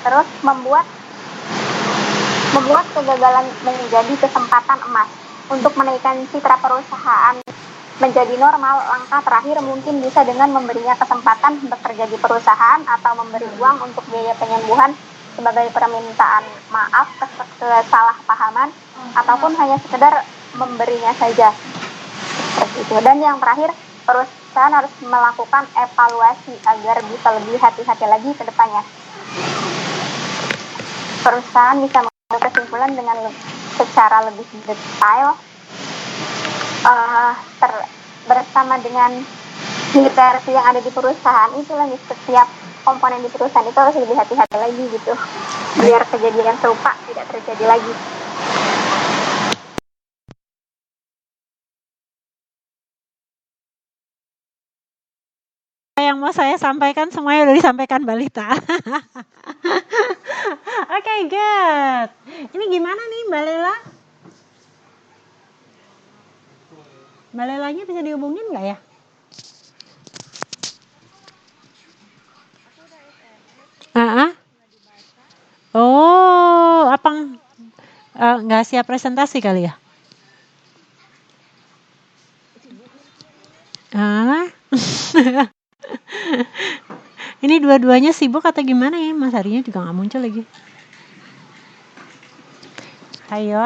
terus membuat kegagalan menjadi kesempatan emas untuk menaikkan citra perusahaan menjadi normal. Langkah terakhir mungkin bisa dengan memberinya kesempatan bekerja di perusahaan atau memberi uang untuk biaya penyembuhan sebagai permintaan maaf kesalahpahaman, ataupun hanya sekedar memberinya saja seperti itu. Dan yang terakhir, perusahaan harus melakukan evaluasi agar bisa lebih hati-hati lagi ke depannya. Perusahaan bisa mengambil kesimpulan dengan secara lebih detail bersama dengan versi yang ada di perusahaan. Itulah setiap komponen di perusahaan itu harus lebih hati-hati lagi gitu, biar kejadian serupa tidak terjadi lagi. Yang mau saya sampaikan semuanya udah disampaikan Mbak Lita. Oke, good. Ini gimana nih Mbak Lela? Mbak Lelanya bisa dihubungin nggak ya? Oh, apa nggak siap presentasi kali ya? Ini dua-duanya sibuk atau gimana ya? Mas Harinya juga nggak muncul lagi. Ayo.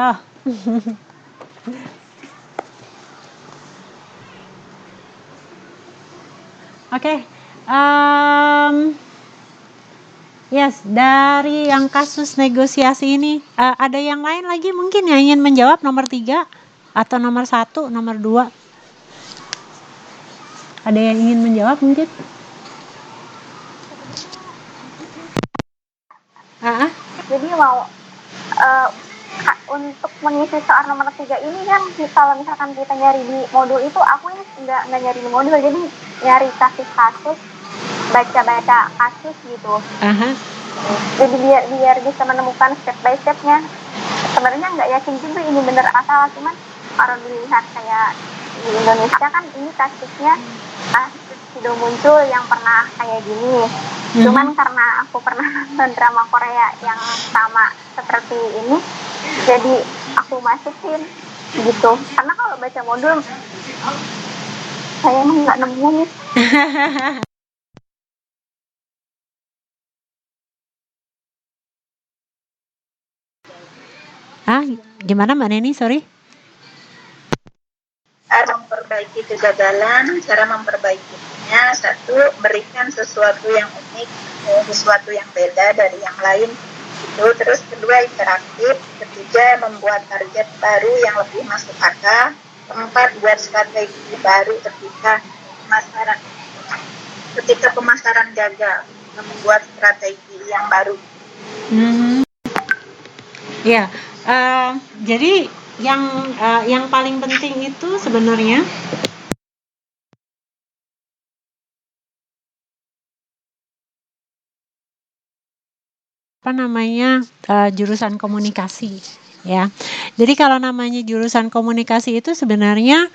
Oke. Yes, dari yang kasus negosiasi ini, ada yang lain lagi mungkin yang ingin menjawab nomor 3 atau nomor 1, nomor 2? Ada yang ingin menjawab mungkin? Jadi mau untuk mengisi soal nomor 3 ini kan kalau misalkan kita nyari di modul itu, aku ini nggak nyari di modul, jadi nyari kasus baca kasus gitu. Jadi biar bisa menemukan step by stepnya. Sebenarnya nggak yakin juga ini bener apa salah, cuman kalau dilihat kayak di Indonesia kan ini kasus sudah muncul yang pernah kayak gini. Cuman karena aku pernah nonton drama Korea yang sama seperti ini, jadi aku masukin gitu. Karena kalau baca modul saya emang nggak nemu nih. Gimana Mbak Neni? Sorry. Memperbaiki kegagalan, cara memperbaikinya, satu, berikan sesuatu yang unik, sesuatu yang beda dari yang lain. Itu. Terus kedua, interaktif. Ketiga, membuat target baru yang lebih masuk akal. Keempat, buat strategi baru ketika pemasaran gagal, membuat strategi yang baru. Ya, jadi yang paling penting itu sebenarnya jurusan komunikasi, ya. Jadi kalau namanya jurusan komunikasi itu sebenarnya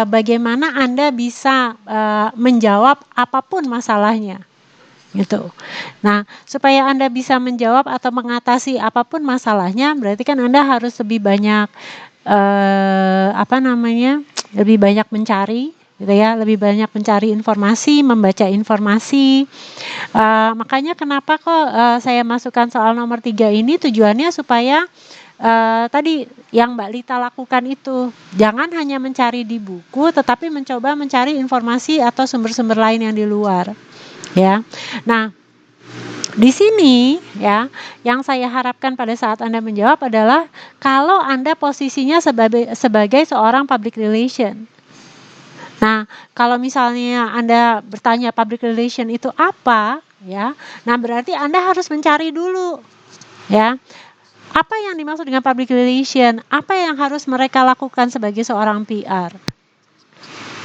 bagaimana Anda bisa menjawab apapun masalahnya, gitu. Nah, supaya Anda bisa menjawab atau mengatasi apapun masalahnya, berarti kan Anda harus lebih banyak lebih banyak mencari, gitu ya, lebih banyak mencari informasi, membaca informasi. Makanya kenapa kok saya masukkan soal nomor 3 ini, tujuannya supaya tadi yang Mbak Lita lakukan itu, jangan hanya mencari di buku, tetapi mencoba mencari informasi atau sumber-sumber lain yang di luar, ya. Nah, di sini ya, yang saya harapkan pada saat Anda menjawab adalah kalau Anda posisinya sebagai seorang public relation. Nah, kalau misalnya Anda bertanya public relation itu apa, ya. Nah, berarti Anda harus mencari dulu, ya. Apa yang dimaksud dengan public relation? Apa yang harus mereka lakukan sebagai seorang PR?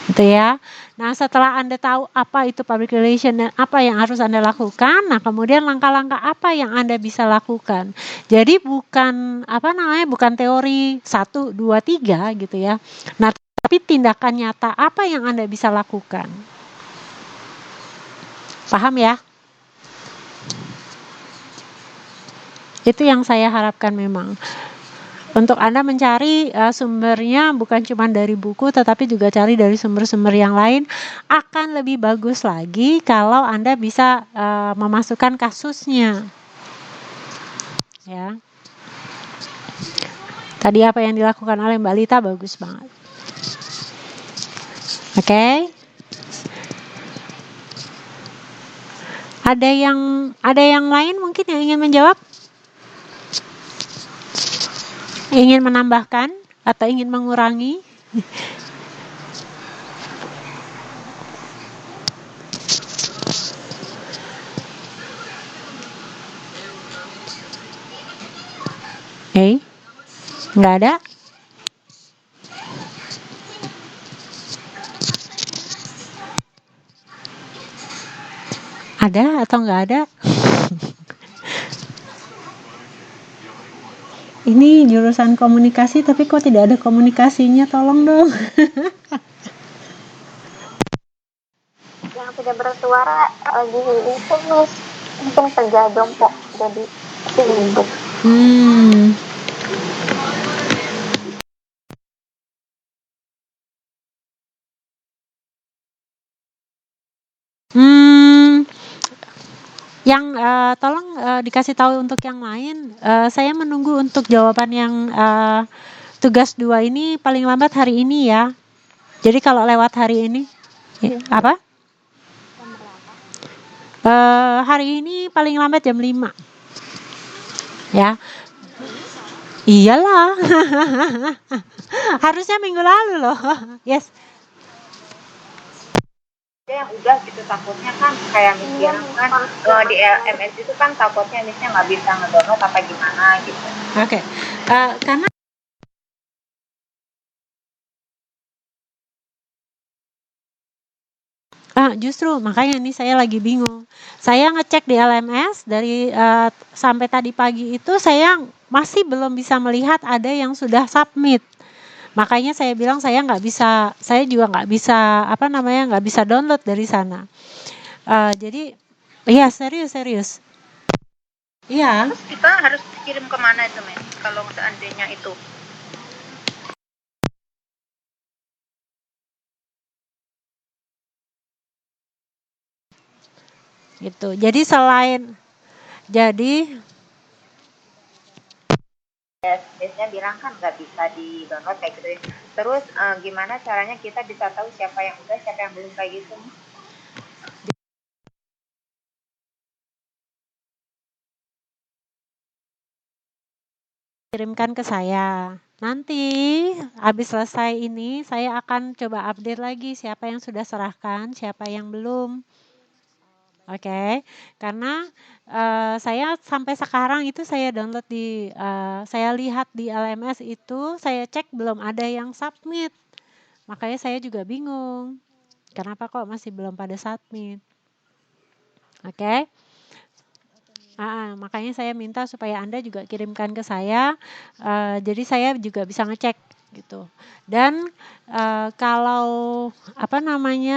Gitu ya. Nah, setelah Anda tahu apa itu public relation dan apa yang harus Anda lakukan, nah kemudian langkah-langkah apa yang Anda bisa lakukan. Jadi bukan teori 1, 2, 3 gitu ya. Nah, tapi tindakan nyata apa yang Anda bisa lakukan. Paham ya? Itu yang saya harapkan memang. Untuk Anda mencari sumbernya bukan cuma dari buku, tetapi juga cari dari sumber-sumber yang lain. Akan lebih bagus lagi kalau Anda bisa memasukkan kasusnya. Ya. Tadi apa yang dilakukan oleh Mbak Lita bagus banget. Oke. Ada yang lain mungkin yang ingin menjawab? Ingin menambahkan atau ingin mengurangi? Nggak ada? Ada atau nggak ada? Ini jurusan komunikasi tapi kok tidak ada komunikasinya, tolong dong. Yang tidak bersuara lagi itu mungkin kerja jongkok, jadi sibuk. Yang tolong dikasih tahu untuk yang lain. Saya menunggu untuk jawaban yang tugas 2 ini paling lambat hari ini ya. Jadi kalau lewat hari ini, apa? Hari ini paling lambat jam 5. Ya. Iyalah. Harusnya minggu lalu loh. Yes. Yang udah gitu takutnya kan kayak misalnya kan di LMS itu kan takutnya misalnya nggak bisa ngedownload apa gimana gitu. Oke. Karena justru makanya ini saya lagi bingung. Saya ngecek di LMS dari sampai tadi pagi itu saya masih belum bisa melihat ada yang sudah submit. Makanya saya bilang saya juga nggak bisa nggak bisa download dari sana. Jadi iya serius. Iya. Terus kita harus kirim kemana itu men? Kalau seandainya itu? Gitu. Jadi biasanya bilang kan nggak bisa di download kayak gitu. Terus gimana caranya kita bisa tahu siapa yang udah siapa yang belum kayak gitu? kirimkan ke saya. Nanti habis selesai ini saya akan coba update lagi siapa yang sudah serahkan, siapa yang belum. Oke, karena saya sampai sekarang itu saya download saya lihat di LMS itu saya cek belum ada yang submit. Makanya saya juga bingung. Kenapa kok masih belum pada submit? Oke. Makanya saya minta supaya Anda juga kirimkan ke saya, jadi saya juga bisa ngecek gitu. Dan kalau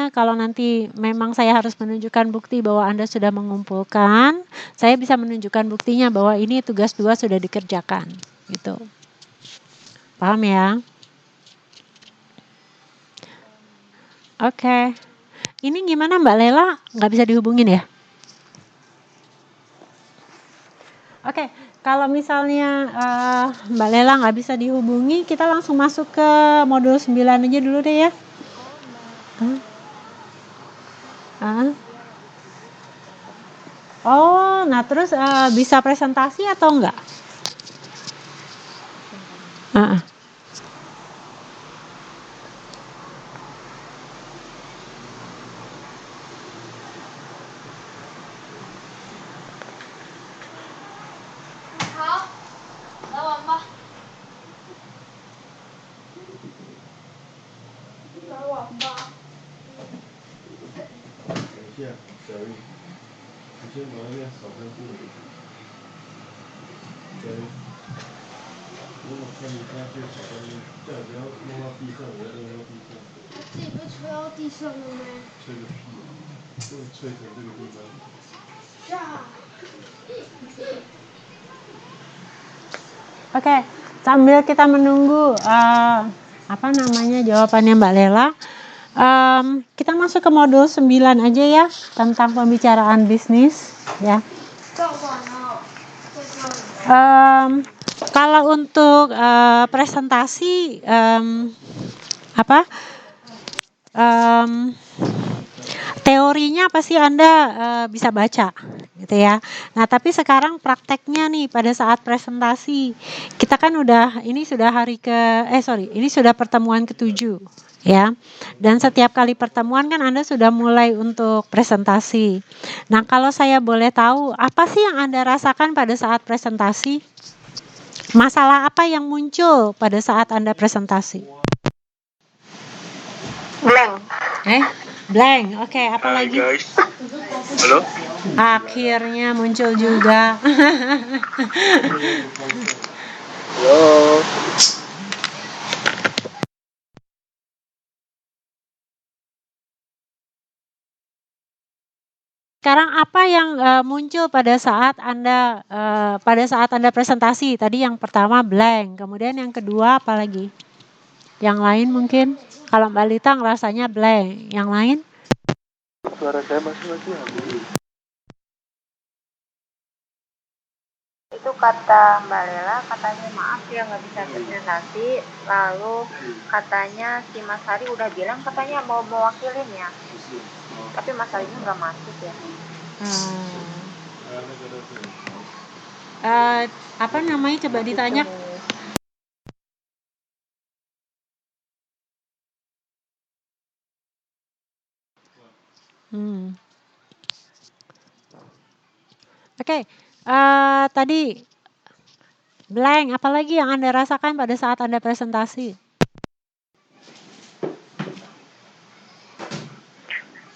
kalau nanti memang saya harus menunjukkan bukti bahwa Anda sudah mengumpulkan, saya bisa menunjukkan buktinya bahwa ini tugas 2 sudah dikerjakan, gitu. Paham ya? Oke. Ini gimana Mbak Lela? Nggak bisa dihubungin ya? Oke, kalau misalnya Mbak Lela nggak bisa dihubungi, kita langsung masuk ke modul 9 aja dulu deh ya. Oh, nah terus bisa presentasi atau enggak? Oke, sambil kita menunggu jawabannya Mbak Lela, kita masuk ke modul 9 aja ya, tentang pembicaraan bisnis ya. Kalau untuk presentasi teorinya pasti Anda bisa baca gitu ya. Nah, tapi sekarang prakteknya nih pada saat presentasi. Kita kan ini sudah pertemuan ke-7 ya. Dan setiap kali pertemuan kan Anda sudah mulai untuk presentasi. Nah, kalau saya boleh tahu, apa sih yang Anda rasakan pada saat presentasi? Masalah apa yang muncul pada saat Anda presentasi? Blank. Oke, apa lagi? Guys. Halo? Akhirnya muncul juga. Halo. Sekarang apa yang muncul pada saat Anda presentasi? Tadi yang pertama blank, kemudian yang kedua apa lagi? Yang lain mungkin? Kalau Mbak Lita ngerasanya blank, yang lain? Suara saya masih mati. Itu kata Mbak Lela, katanya maaf ya nggak bisa presentasi. Lalu katanya si Mas Hari udah bilang katanya mau mewakilin ya. Tapi Mas Harinya nggak masuk ya. Apa namanya coba ditanya. Oke, tadi blank. Apalagi yang Anda rasakan pada saat Anda presentasi?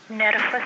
Nervous.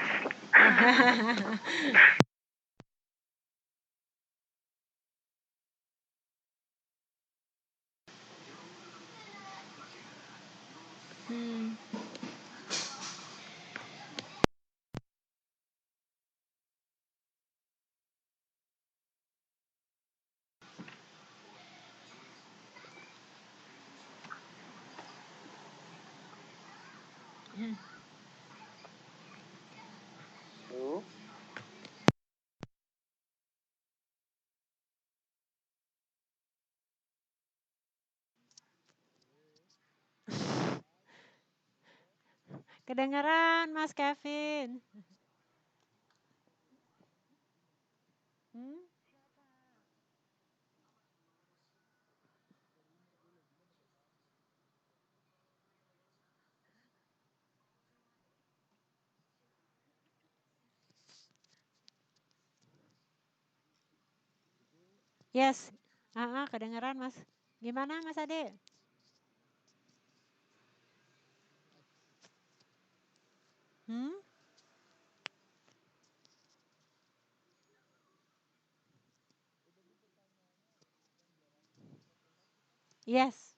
Kedengeran Mas Kevin? Yes, kedengeran Mas. Gimana Mas Ade? Yes.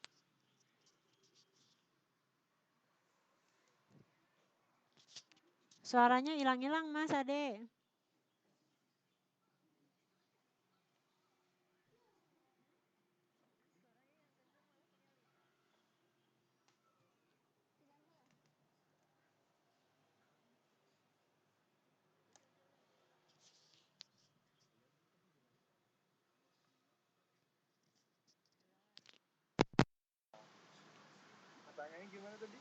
Suaranya hilang-hilang Mas Ade. Pertanyaannya gimana tadi?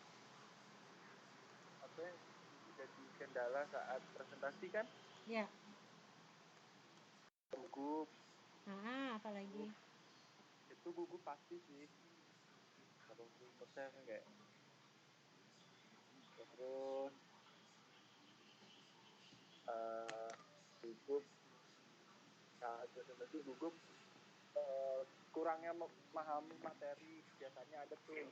Apa yang jadi kendala saat presentasi kan? Ya. Gugup. Apalagi? Itu gugup pasti sih. 80% kayak. Terus gugup saat presentasi gugup, kurangnya memahami materi biasanya ada tuh.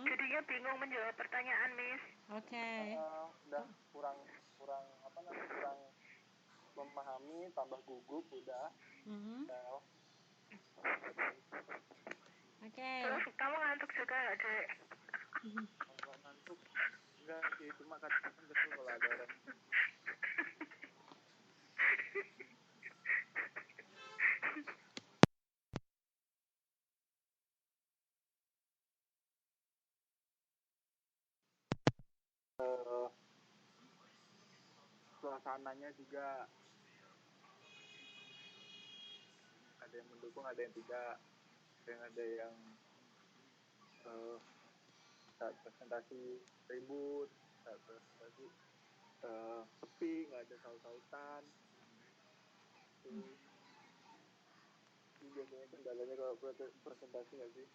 Jadinya bingung menjawab pertanyaan, Miss. Oke. Udah kurang memahami, tambah gugup udah. Oke. Terus kamu ngantuk juga nggak, Dek? Kalau ngantuk enggak sih, cuma kadang kesel kalau ada orang. Suasananya juga ada yang mendukung, ada yang tidak, ada yang saat presentasi ribut, saat presentasi sepi, nggak ada saut-sautan. Itu biasanya kendalanya kalau presentasi nggak sih?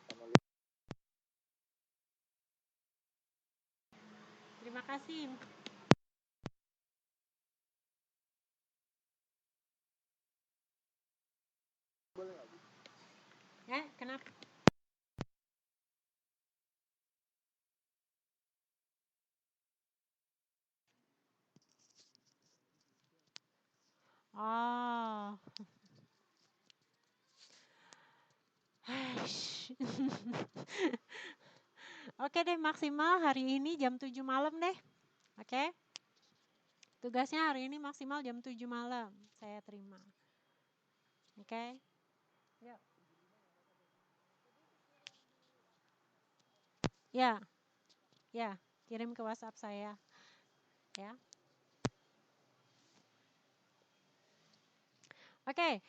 Sama Terima kasih. boleh nggak? Kenapa? Oh. Oke deh, maksimal hari ini jam 7 malam deh. Oke? Tugasnya hari ini maksimal jam 7 malam. Saya terima. Oke? Ya. Ya. Ya, kirim ke WhatsApp saya. Ya. Oke,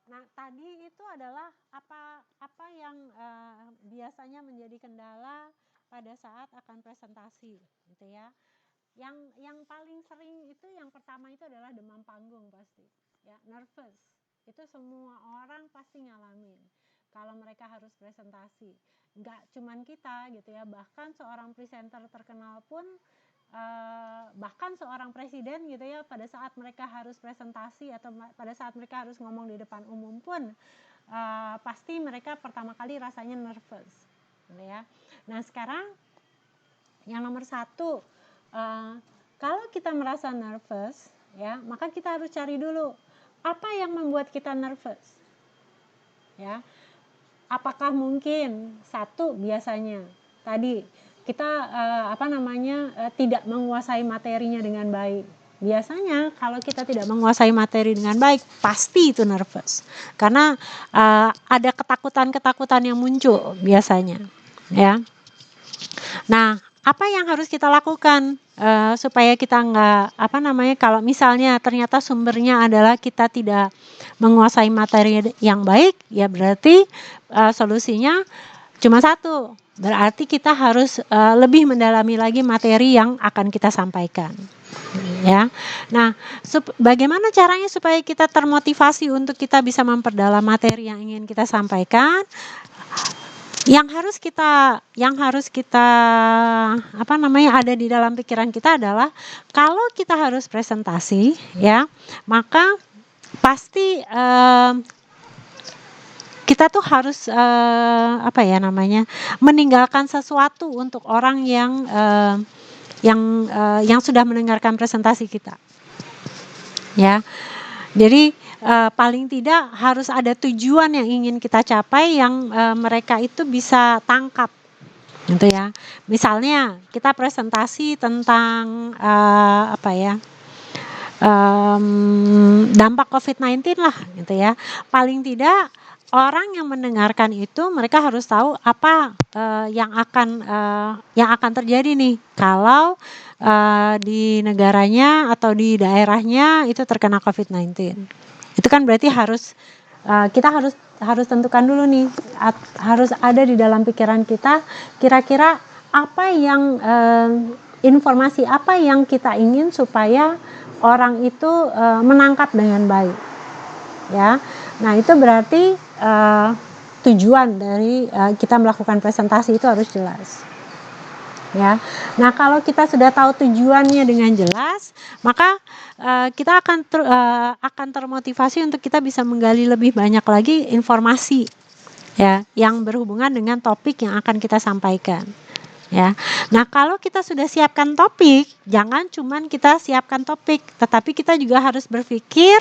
nah tadi itu adalah apa yang biasanya menjadi kendala pada saat akan presentasi, gitu ya. Yang paling sering itu yang pertama itu adalah demam panggung pasti, ya, nervous. Itu semua orang pasti ngalamin kalau mereka harus presentasi. Nggak cuman kita, gitu ya, bahkan seorang presenter terkenal pun, bahkan seorang presiden, gitu ya, pada saat mereka harus presentasi atau pada saat mereka harus ngomong di depan umum pun, pasti mereka pertama kali rasanya nervous, gitu ya. Nah sekarang yang nomor satu, kalau kita merasa nervous, ya, maka kita harus cari dulu apa yang membuat kita nervous, ya. Apakah mungkin satu, biasanya tadi kita tidak menguasai materinya dengan baik. Biasanya kalau kita tidak menguasai materi dengan baik, pasti itu nervous. Karena ada ketakutan-ketakutan yang muncul biasanya, ya. Nah, apa yang harus kita lakukan supaya kita nggak kalau misalnya ternyata sumbernya adalah kita tidak menguasai materi yang baik, ya berarti solusinya cuma satu, berarti kita harus lebih mendalami lagi materi yang akan kita sampaikan, ya. Nah, bagaimana caranya supaya kita termotivasi untuk kita bisa memperdalam materi yang ingin kita sampaikan? Yang harus kita ada di dalam pikiran kita adalah kalau kita harus presentasi, ya, maka pasti kita tuh harus meninggalkan sesuatu untuk orang yang sudah mendengarkan presentasi kita, ya. Jadi paling tidak harus ada tujuan yang ingin kita capai yang mereka itu bisa tangkap, gitu ya. Misalnya kita presentasi tentang dampak COVID-19 lah, gitu ya. Paling tidak orang yang mendengarkan itu mereka harus tahu apa yang akan terjadi nih kalau di negaranya atau di daerahnya itu terkena COVID-19. Itu kan berarti kita harus tentukan dulu nih, harus ada di dalam pikiran kita kira-kira apa yang informasi apa yang kita ingin supaya orang itu menangkap dengan baik, ya. Nah itu berarti tujuan dari kita melakukan presentasi itu harus jelas, ya. Nah kalau kita sudah tahu tujuannya dengan jelas, maka kita akan termotivasi untuk kita bisa menggali lebih banyak lagi informasi, ya, yang berhubungan dengan topik yang akan kita sampaikan, ya. Nah kalau kita sudah siapkan topik, jangan cuman kita siapkan topik, tetapi kita juga harus berpikir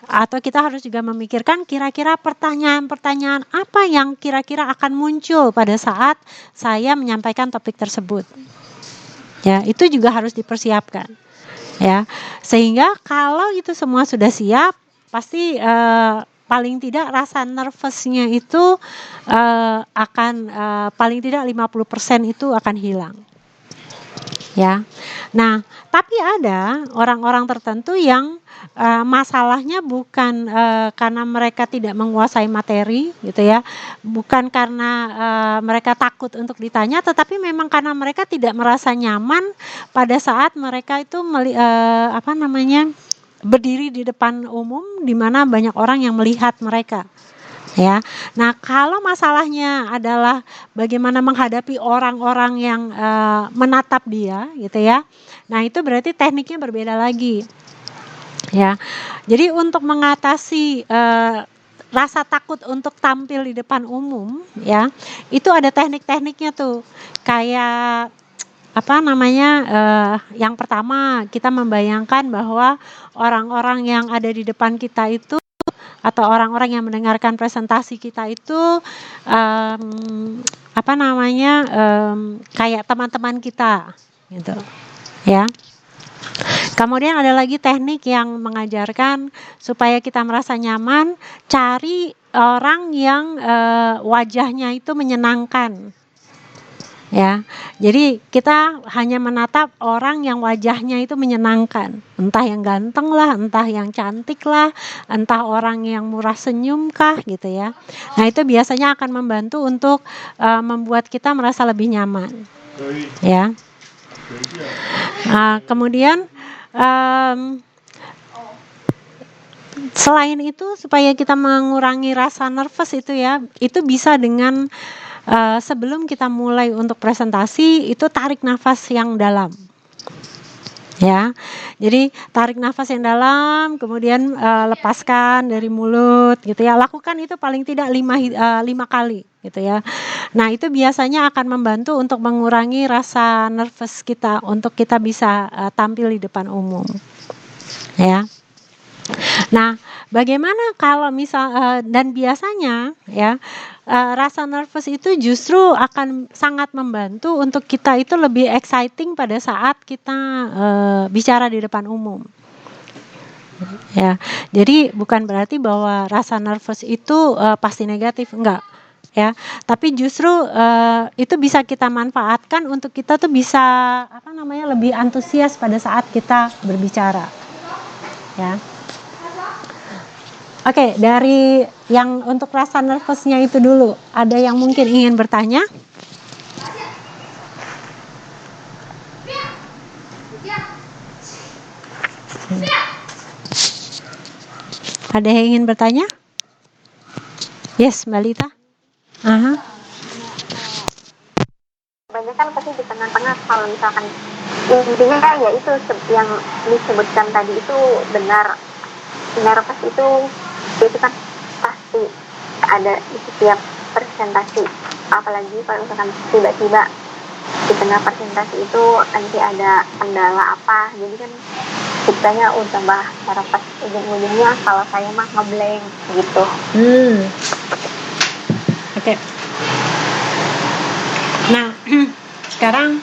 atau kita harus juga memikirkan kira-kira pertanyaan-pertanyaan apa yang kira-kira akan muncul pada saat saya menyampaikan topik tersebut, ya. Itu juga harus dipersiapkan, ya. Sehingga kalau itu semua sudah siap, pasti paling tidak rasa nervousnya itu akan paling tidak 50% itu akan hilang, ya. Nah, tapi ada orang-orang tertentu yang masalahnya bukan karena mereka tidak menguasai materi, gitu ya, bukan karena mereka takut untuk ditanya, tetapi memang karena mereka tidak merasa nyaman pada saat mereka itu berdiri di depan umum di mana banyak orang yang melihat mereka, ya. Nah kalau masalahnya adalah bagaimana menghadapi orang-orang yang menatap dia, gitu ya. Nah itu berarti tekniknya berbeda lagi, ya. Jadi untuk mengatasi rasa takut untuk tampil di depan umum, ya, itu ada teknik-tekniknya tuh. Kayak yang pertama kita membayangkan bahwa orang-orang yang ada di depan kita itu atau orang-orang yang mendengarkan presentasi kita itu kayak teman-teman kita, gitu, ya. Kemudian ada lagi teknik yang mengajarkan supaya kita merasa nyaman, cari orang yang wajahnya itu menyenangkan, ya. Jadi kita hanya menatap orang yang wajahnya itu menyenangkan, entah yang ganteng lah, entah yang cantik lah, entah orang yang murah senyum kah gitu ya. Nah itu biasanya akan membantu untuk membuat kita merasa lebih nyaman, ya. Kemudian selain itu supaya kita mengurangi rasa nervous itu ya, itu bisa dengan sebelum kita mulai untuk presentasi itu tarik nafas yang dalam, ya. Jadi tarik nafas yang dalam, kemudian lepaskan dari mulut, gitu ya. Lakukan itu paling tidak 5 kali, gitu ya. Nah itu biasanya akan membantu untuk mengurangi rasa nervous kita untuk kita bisa tampil di depan umum, ya. Nah, bagaimana kalau dan biasanya ya rasa nervous itu justru akan sangat membantu untuk kita itu lebih exciting pada saat kita bicara di depan umum. Ya, jadi bukan berarti bahwa rasa nervous itu pasti negatif, enggak. Ya, tapi justru itu bisa kita manfaatkan untuk kita tuh bisa lebih antusias pada saat kita berbicara. Ya. Oke, dari yang untuk rasa nervousnya itu dulu, ada yang mungkin ingin bertanya? Ada yang ingin bertanya? Yes, Mbak Lita. Banyak kan pasti di tengah-tengah kalau misalkan intinya ya itu yang disebutkan tadi itu benar. Nervous itu kan pasti ada di setiap presentasi, apalagi kalau misalkan tiba-tiba di tengah presentasi itu nanti ada kendala apa, jadi kan kitanya tambah nervous, ujung-ujungnya kalau saya mah ngeblank gitu. Oke. Nah sekarang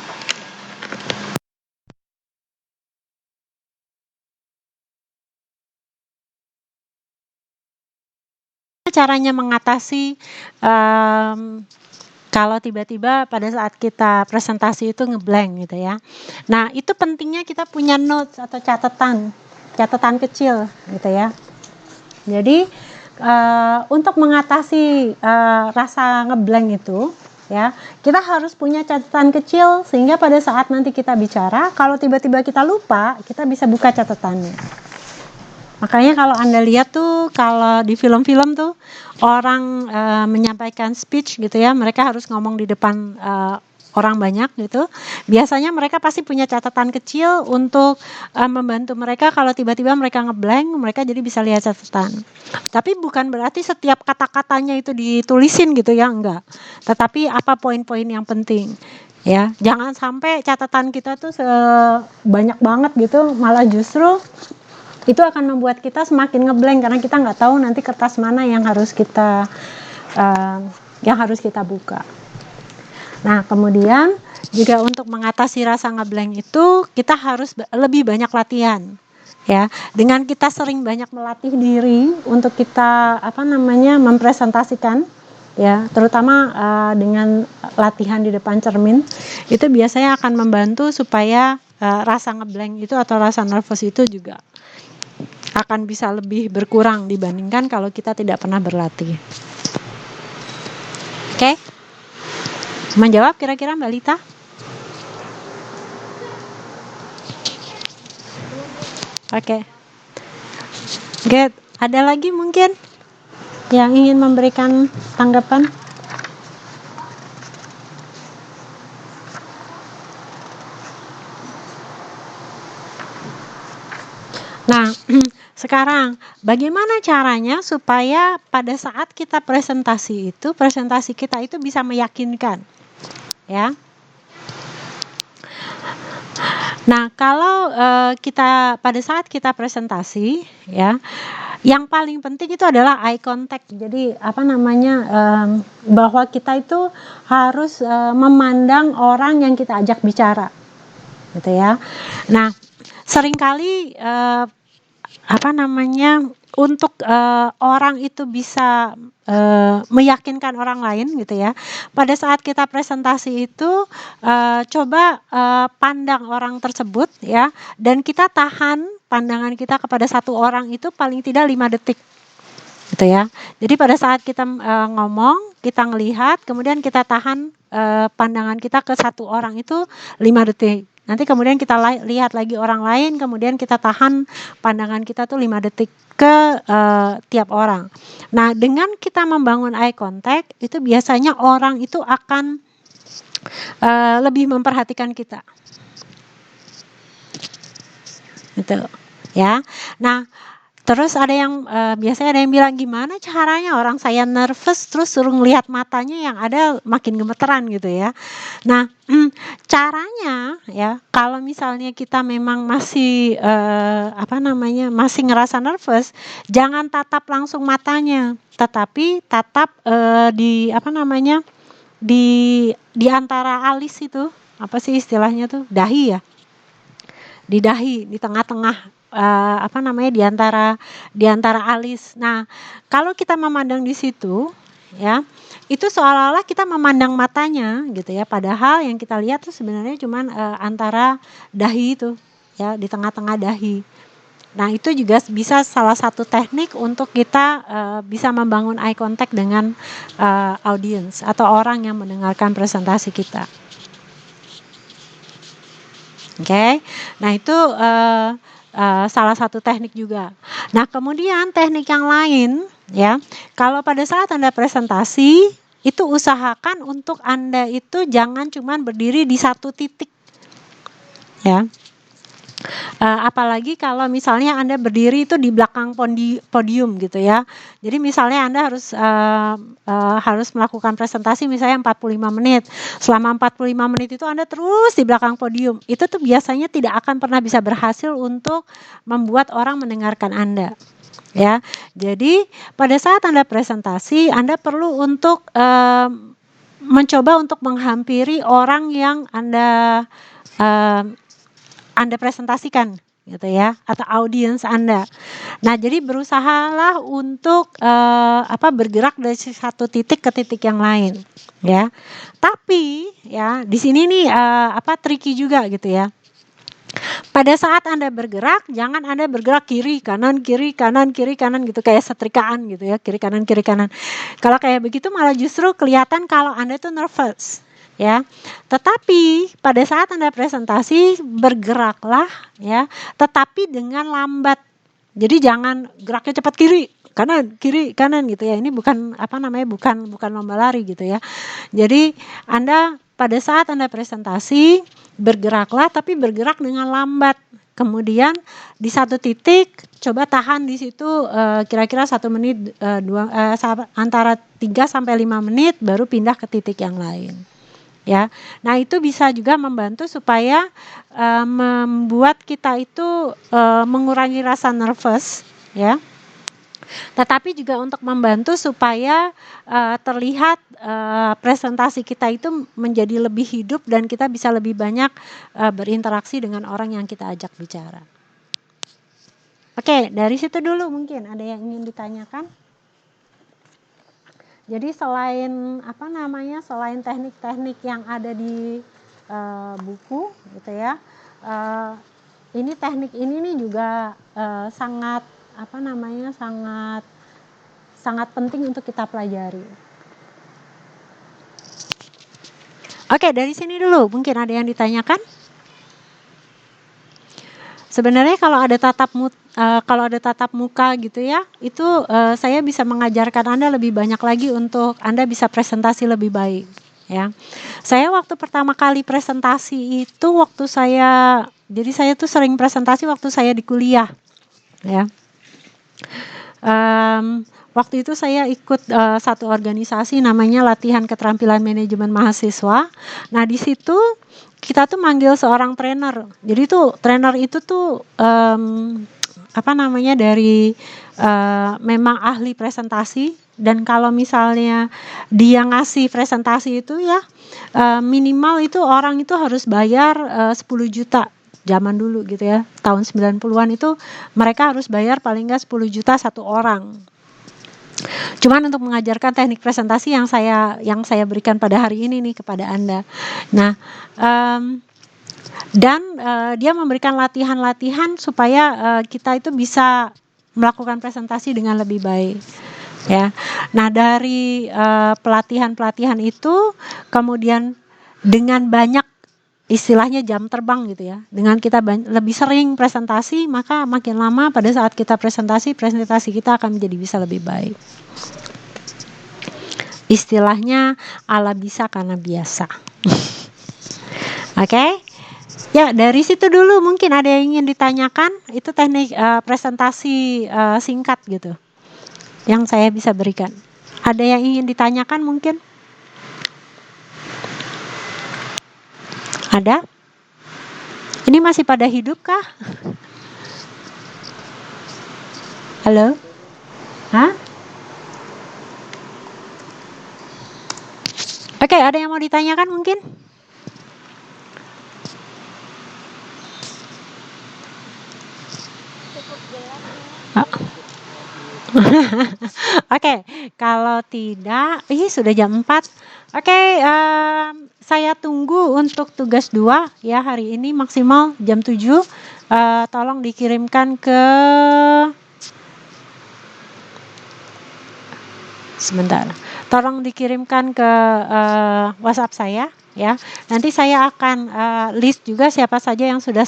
caranya mengatasi kalau tiba-tiba pada saat kita presentasi itu ngeblank gitu ya. Nah itu pentingnya kita punya notes atau catatan kecil gitu ya. Jadi untuk mengatasi rasa ngeblank itu ya, kita harus punya catatan kecil sehingga pada saat nanti kita bicara, kalau tiba-tiba kita lupa, kita bisa buka catatannya. Makanya kalau Anda lihat tuh, kalau di film-film tuh orang menyampaikan speech gitu ya, mereka harus ngomong di depan orang banyak gitu. Biasanya mereka pasti punya catatan kecil untuk membantu mereka kalau tiba-tiba mereka ngeblank, mereka jadi bisa lihat catatan. Tapi bukan berarti setiap kata-katanya itu ditulisin gitu ya, enggak. Tetapi apa poin-poin yang penting. Ya, jangan sampai catatan kita tuh banyak banget gitu, malah justru itu akan membuat kita semakin ngeblank karena kita nggak tahu nanti kertas mana yang harus kita buka. Nah kemudian juga untuk mengatasi rasa ngeblank itu kita harus lebih banyak latihan, ya. Dengan kita sering banyak melatih diri untuk kita mempresentasikan, ya, terutama dengan latihan di depan cermin, itu biasanya akan membantu supaya rasa ngeblank itu atau rasa nervous itu juga akan bisa lebih berkurang dibandingkan kalau kita tidak pernah berlatih. Oke? Menjawab kira-kira Mbak Lita? Oke. Good. Ada lagi mungkin yang ingin memberikan tanggapan? Nah, sekarang bagaimana caranya supaya pada saat kita presentasi kita itu bisa meyakinkan, ya. Nah, kalau kita pada saat kita presentasi, ya, yang paling penting itu adalah eye contact. Jadi bahwa kita itu harus memandang orang yang kita ajak bicara, gitu ya. Nah, seringkali untuk orang itu bisa meyakinkan orang lain gitu ya. Pada saat kita presentasi itu coba pandang orang tersebut ya, dan kita tahan pandangan kita kepada satu orang itu paling tidak 5 detik gitu ya. Jadi pada saat kita ngomong, kita ngelihat, kemudian kita tahan pandangan kita ke satu orang itu 5 detik. Nanti kemudian kita lihat lagi orang lain, kemudian kita tahan pandangan kita tuh 5 detik ke tiap orang. Nah, dengan kita membangun eye contact, itu biasanya orang itu akan lebih memperhatikan kita. Gitu, ya. Nah, terus ada yang biasanya ada yang bilang, gimana caranya orang saya nervous terus suruh ngelihat matanya yang ada makin gemeteran gitu ya. Nah, caranya ya, kalau misalnya kita memang masih masih ngerasa nervous, jangan tatap langsung matanya, tetapi tatap di antara alis itu, apa sih istilahnya tuh, dahi ya, di dahi, di tengah-tengah di antara alis. Nah, kalau kita memandang di situ ya, itu seolah-olah kita memandang matanya gitu ya, padahal yang kita lihat tuh sebenarnya cuman antara dahi itu ya, di tengah-tengah dahi. Nah, itu juga bisa salah satu teknik untuk kita bisa membangun eye contact dengan audience atau orang yang mendengarkan presentasi kita. Oke. Nah, itu salah satu teknik juga. Nah, kemudian teknik yang lain ya, kalau pada saat Anda presentasi itu usahakan untuk Anda itu jangan cuman berdiri di satu titik ya. Apalagi kalau misalnya Anda berdiri itu di belakang podium gitu ya. Jadi misalnya Anda harus melakukan presentasi misalnya 45 menit. Selama 45 menit itu Anda terus di belakang podium. Itu tuh biasanya tidak akan pernah bisa berhasil untuk membuat orang mendengarkan Anda. Ya. Jadi pada saat Anda presentasi, Anda perlu untuk mencoba untuk menghampiri orang yang Anda presentasikan gitu ya, atau audiens Anda. Nah, jadi berusahalah untuk bergerak dari satu titik ke titik yang lain ya. Tapi ya di sini nih tricky juga gitu ya. Pada saat Anda bergerak, jangan Anda bergerak kiri kanan gitu kayak setrikaan gitu ya, kiri kanan. Kalau kayak begitu malah justru kelihatan kalau Anda tuh nervous. Ya, tetapi pada saat Anda presentasi bergeraklah ya, tetapi dengan lambat. Jadi jangan geraknya cepat kiri kanan gitu ya. Ini bukan bukan lomba lari gitu ya. Jadi Anda pada saat Anda presentasi bergeraklah, tapi bergerak dengan lambat. Kemudian di satu titik coba tahan di situ kira-kira 1 menit antara 3 sampai 5 menit baru pindah ke titik yang lain. Ya, nah itu bisa juga membantu supaya membuat kita itu mengurangi rasa nervous, ya. Tetapi juga untuk membantu supaya terlihat presentasi kita itu menjadi lebih hidup dan kita bisa lebih banyak berinteraksi dengan orang yang kita ajak bicara. Oke, dari situ dulu mungkin ada yang ingin ditanyakan. Jadi selain selain teknik-teknik yang ada di buku gitu ya, ini teknik ini nih juga sangat penting untuk kita pelajari. Oke, dari sini dulu mungkin ada yang ditanyakan. Sebenarnya kalau ada tatap muka gitu ya, itu saya bisa mengajarkan Anda lebih banyak lagi untuk Anda bisa presentasi lebih baik ya. Saya waktu pertama kali presentasi itu saya tuh sering presentasi waktu saya di kuliah ya. Waktu itu saya ikut satu organisasi namanya Latihan Keterampilan Manajemen Mahasiswa. Nah, di situ kita tuh manggil seorang trainer. Jadi tuh trainer itu tuh dari memang ahli presentasi, dan kalau misalnya dia ngasih presentasi itu ya minimal itu orang itu harus bayar 10 juta zaman dulu gitu ya, tahun 90-an itu mereka harus bayar paling nggak 10 juta satu orang. Cuman untuk mengajarkan teknik presentasi yang saya berikan pada hari ini nih kepada Anda. Nah, dan dia memberikan latihan-latihan supaya kita itu bisa melakukan presentasi dengan lebih baik. Ya, nah dari pelatihan-pelatihan itu kemudian dengan banyak istilahnya jam terbang gitu ya, dengan kita lebih sering presentasi, maka makin lama pada saat kita presentasi kita akan menjadi bisa lebih baik. Istilahnya ala bisa karena biasa. Oke? Ya, dari situ dulu mungkin ada yang ingin ditanyakan. Itu teknik presentasi singkat gitu yang saya bisa berikan. Ada yang ingin ditanyakan mungkin? Ada? Ini masih pada hidup kah? Halo? Hah? Oke, ada yang mau ditanyakan mungkin? Oke, kalau tidak, sudah jam 4. Oke, saya tunggu untuk tugas 2 ya hari ini maksimal jam 7. Tolong dikirimkan ke Tolong dikirimkan ke WhatsApp saya ya. Nanti saya akan list juga siapa saja yang sudah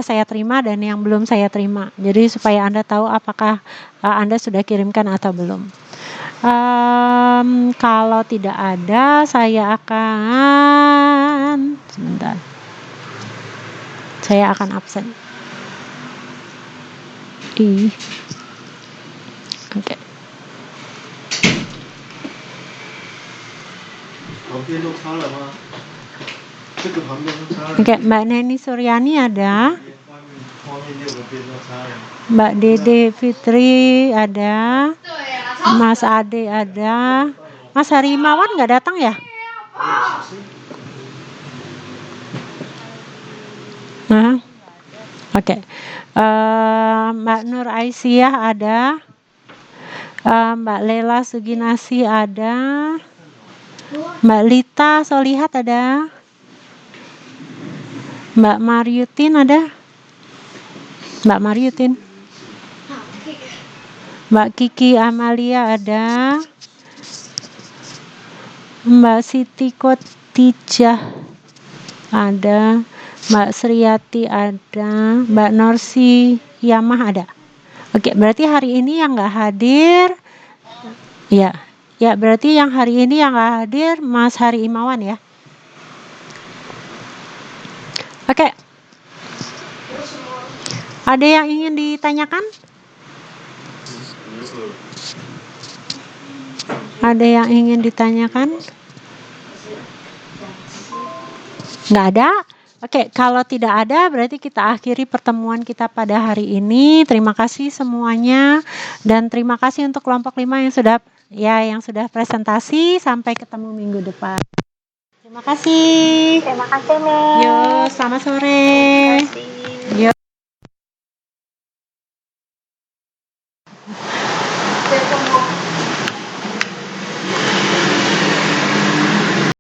saya terima dan yang belum saya terima. Jadi supaya Anda tahu apakah Anda sudah kirimkan atau belum. Kalau tidak ada, saya akan absen. Oke. Oke, Mbak Neni Suryani ada, Mbak Dede Fitri ada, Mas Ade ada, Mas Harimawan nggak datang ya? Oke. Mbak Nur Aisyah ada, Mbak Lela Suginasi ada, Mbak Lita Solihat ada, Mbak Mariutin ada, Mbak Kiki Amalia ada, Mbak Siti Kotijah ada, Mbak Sriati ada, Mbak Norsi Yamah ada. Oke, berarti hari ini yang nggak hadir, ya berarti yang hari ini yang nggak hadir Mas Hari Imawan ya. Oke. Ada yang ingin ditanyakan? Ada yang ingin ditanyakan? Nggak ada? Oke, kalau tidak ada berarti kita akhiri pertemuan kita pada hari ini. Terima kasih semuanya dan terima kasih untuk kelompok 5 yang sudah presentasi. Sampai ketemu minggu depan. Terima kasih. Terima kasih, Miss. Yo, selamat sore. Terima kasih.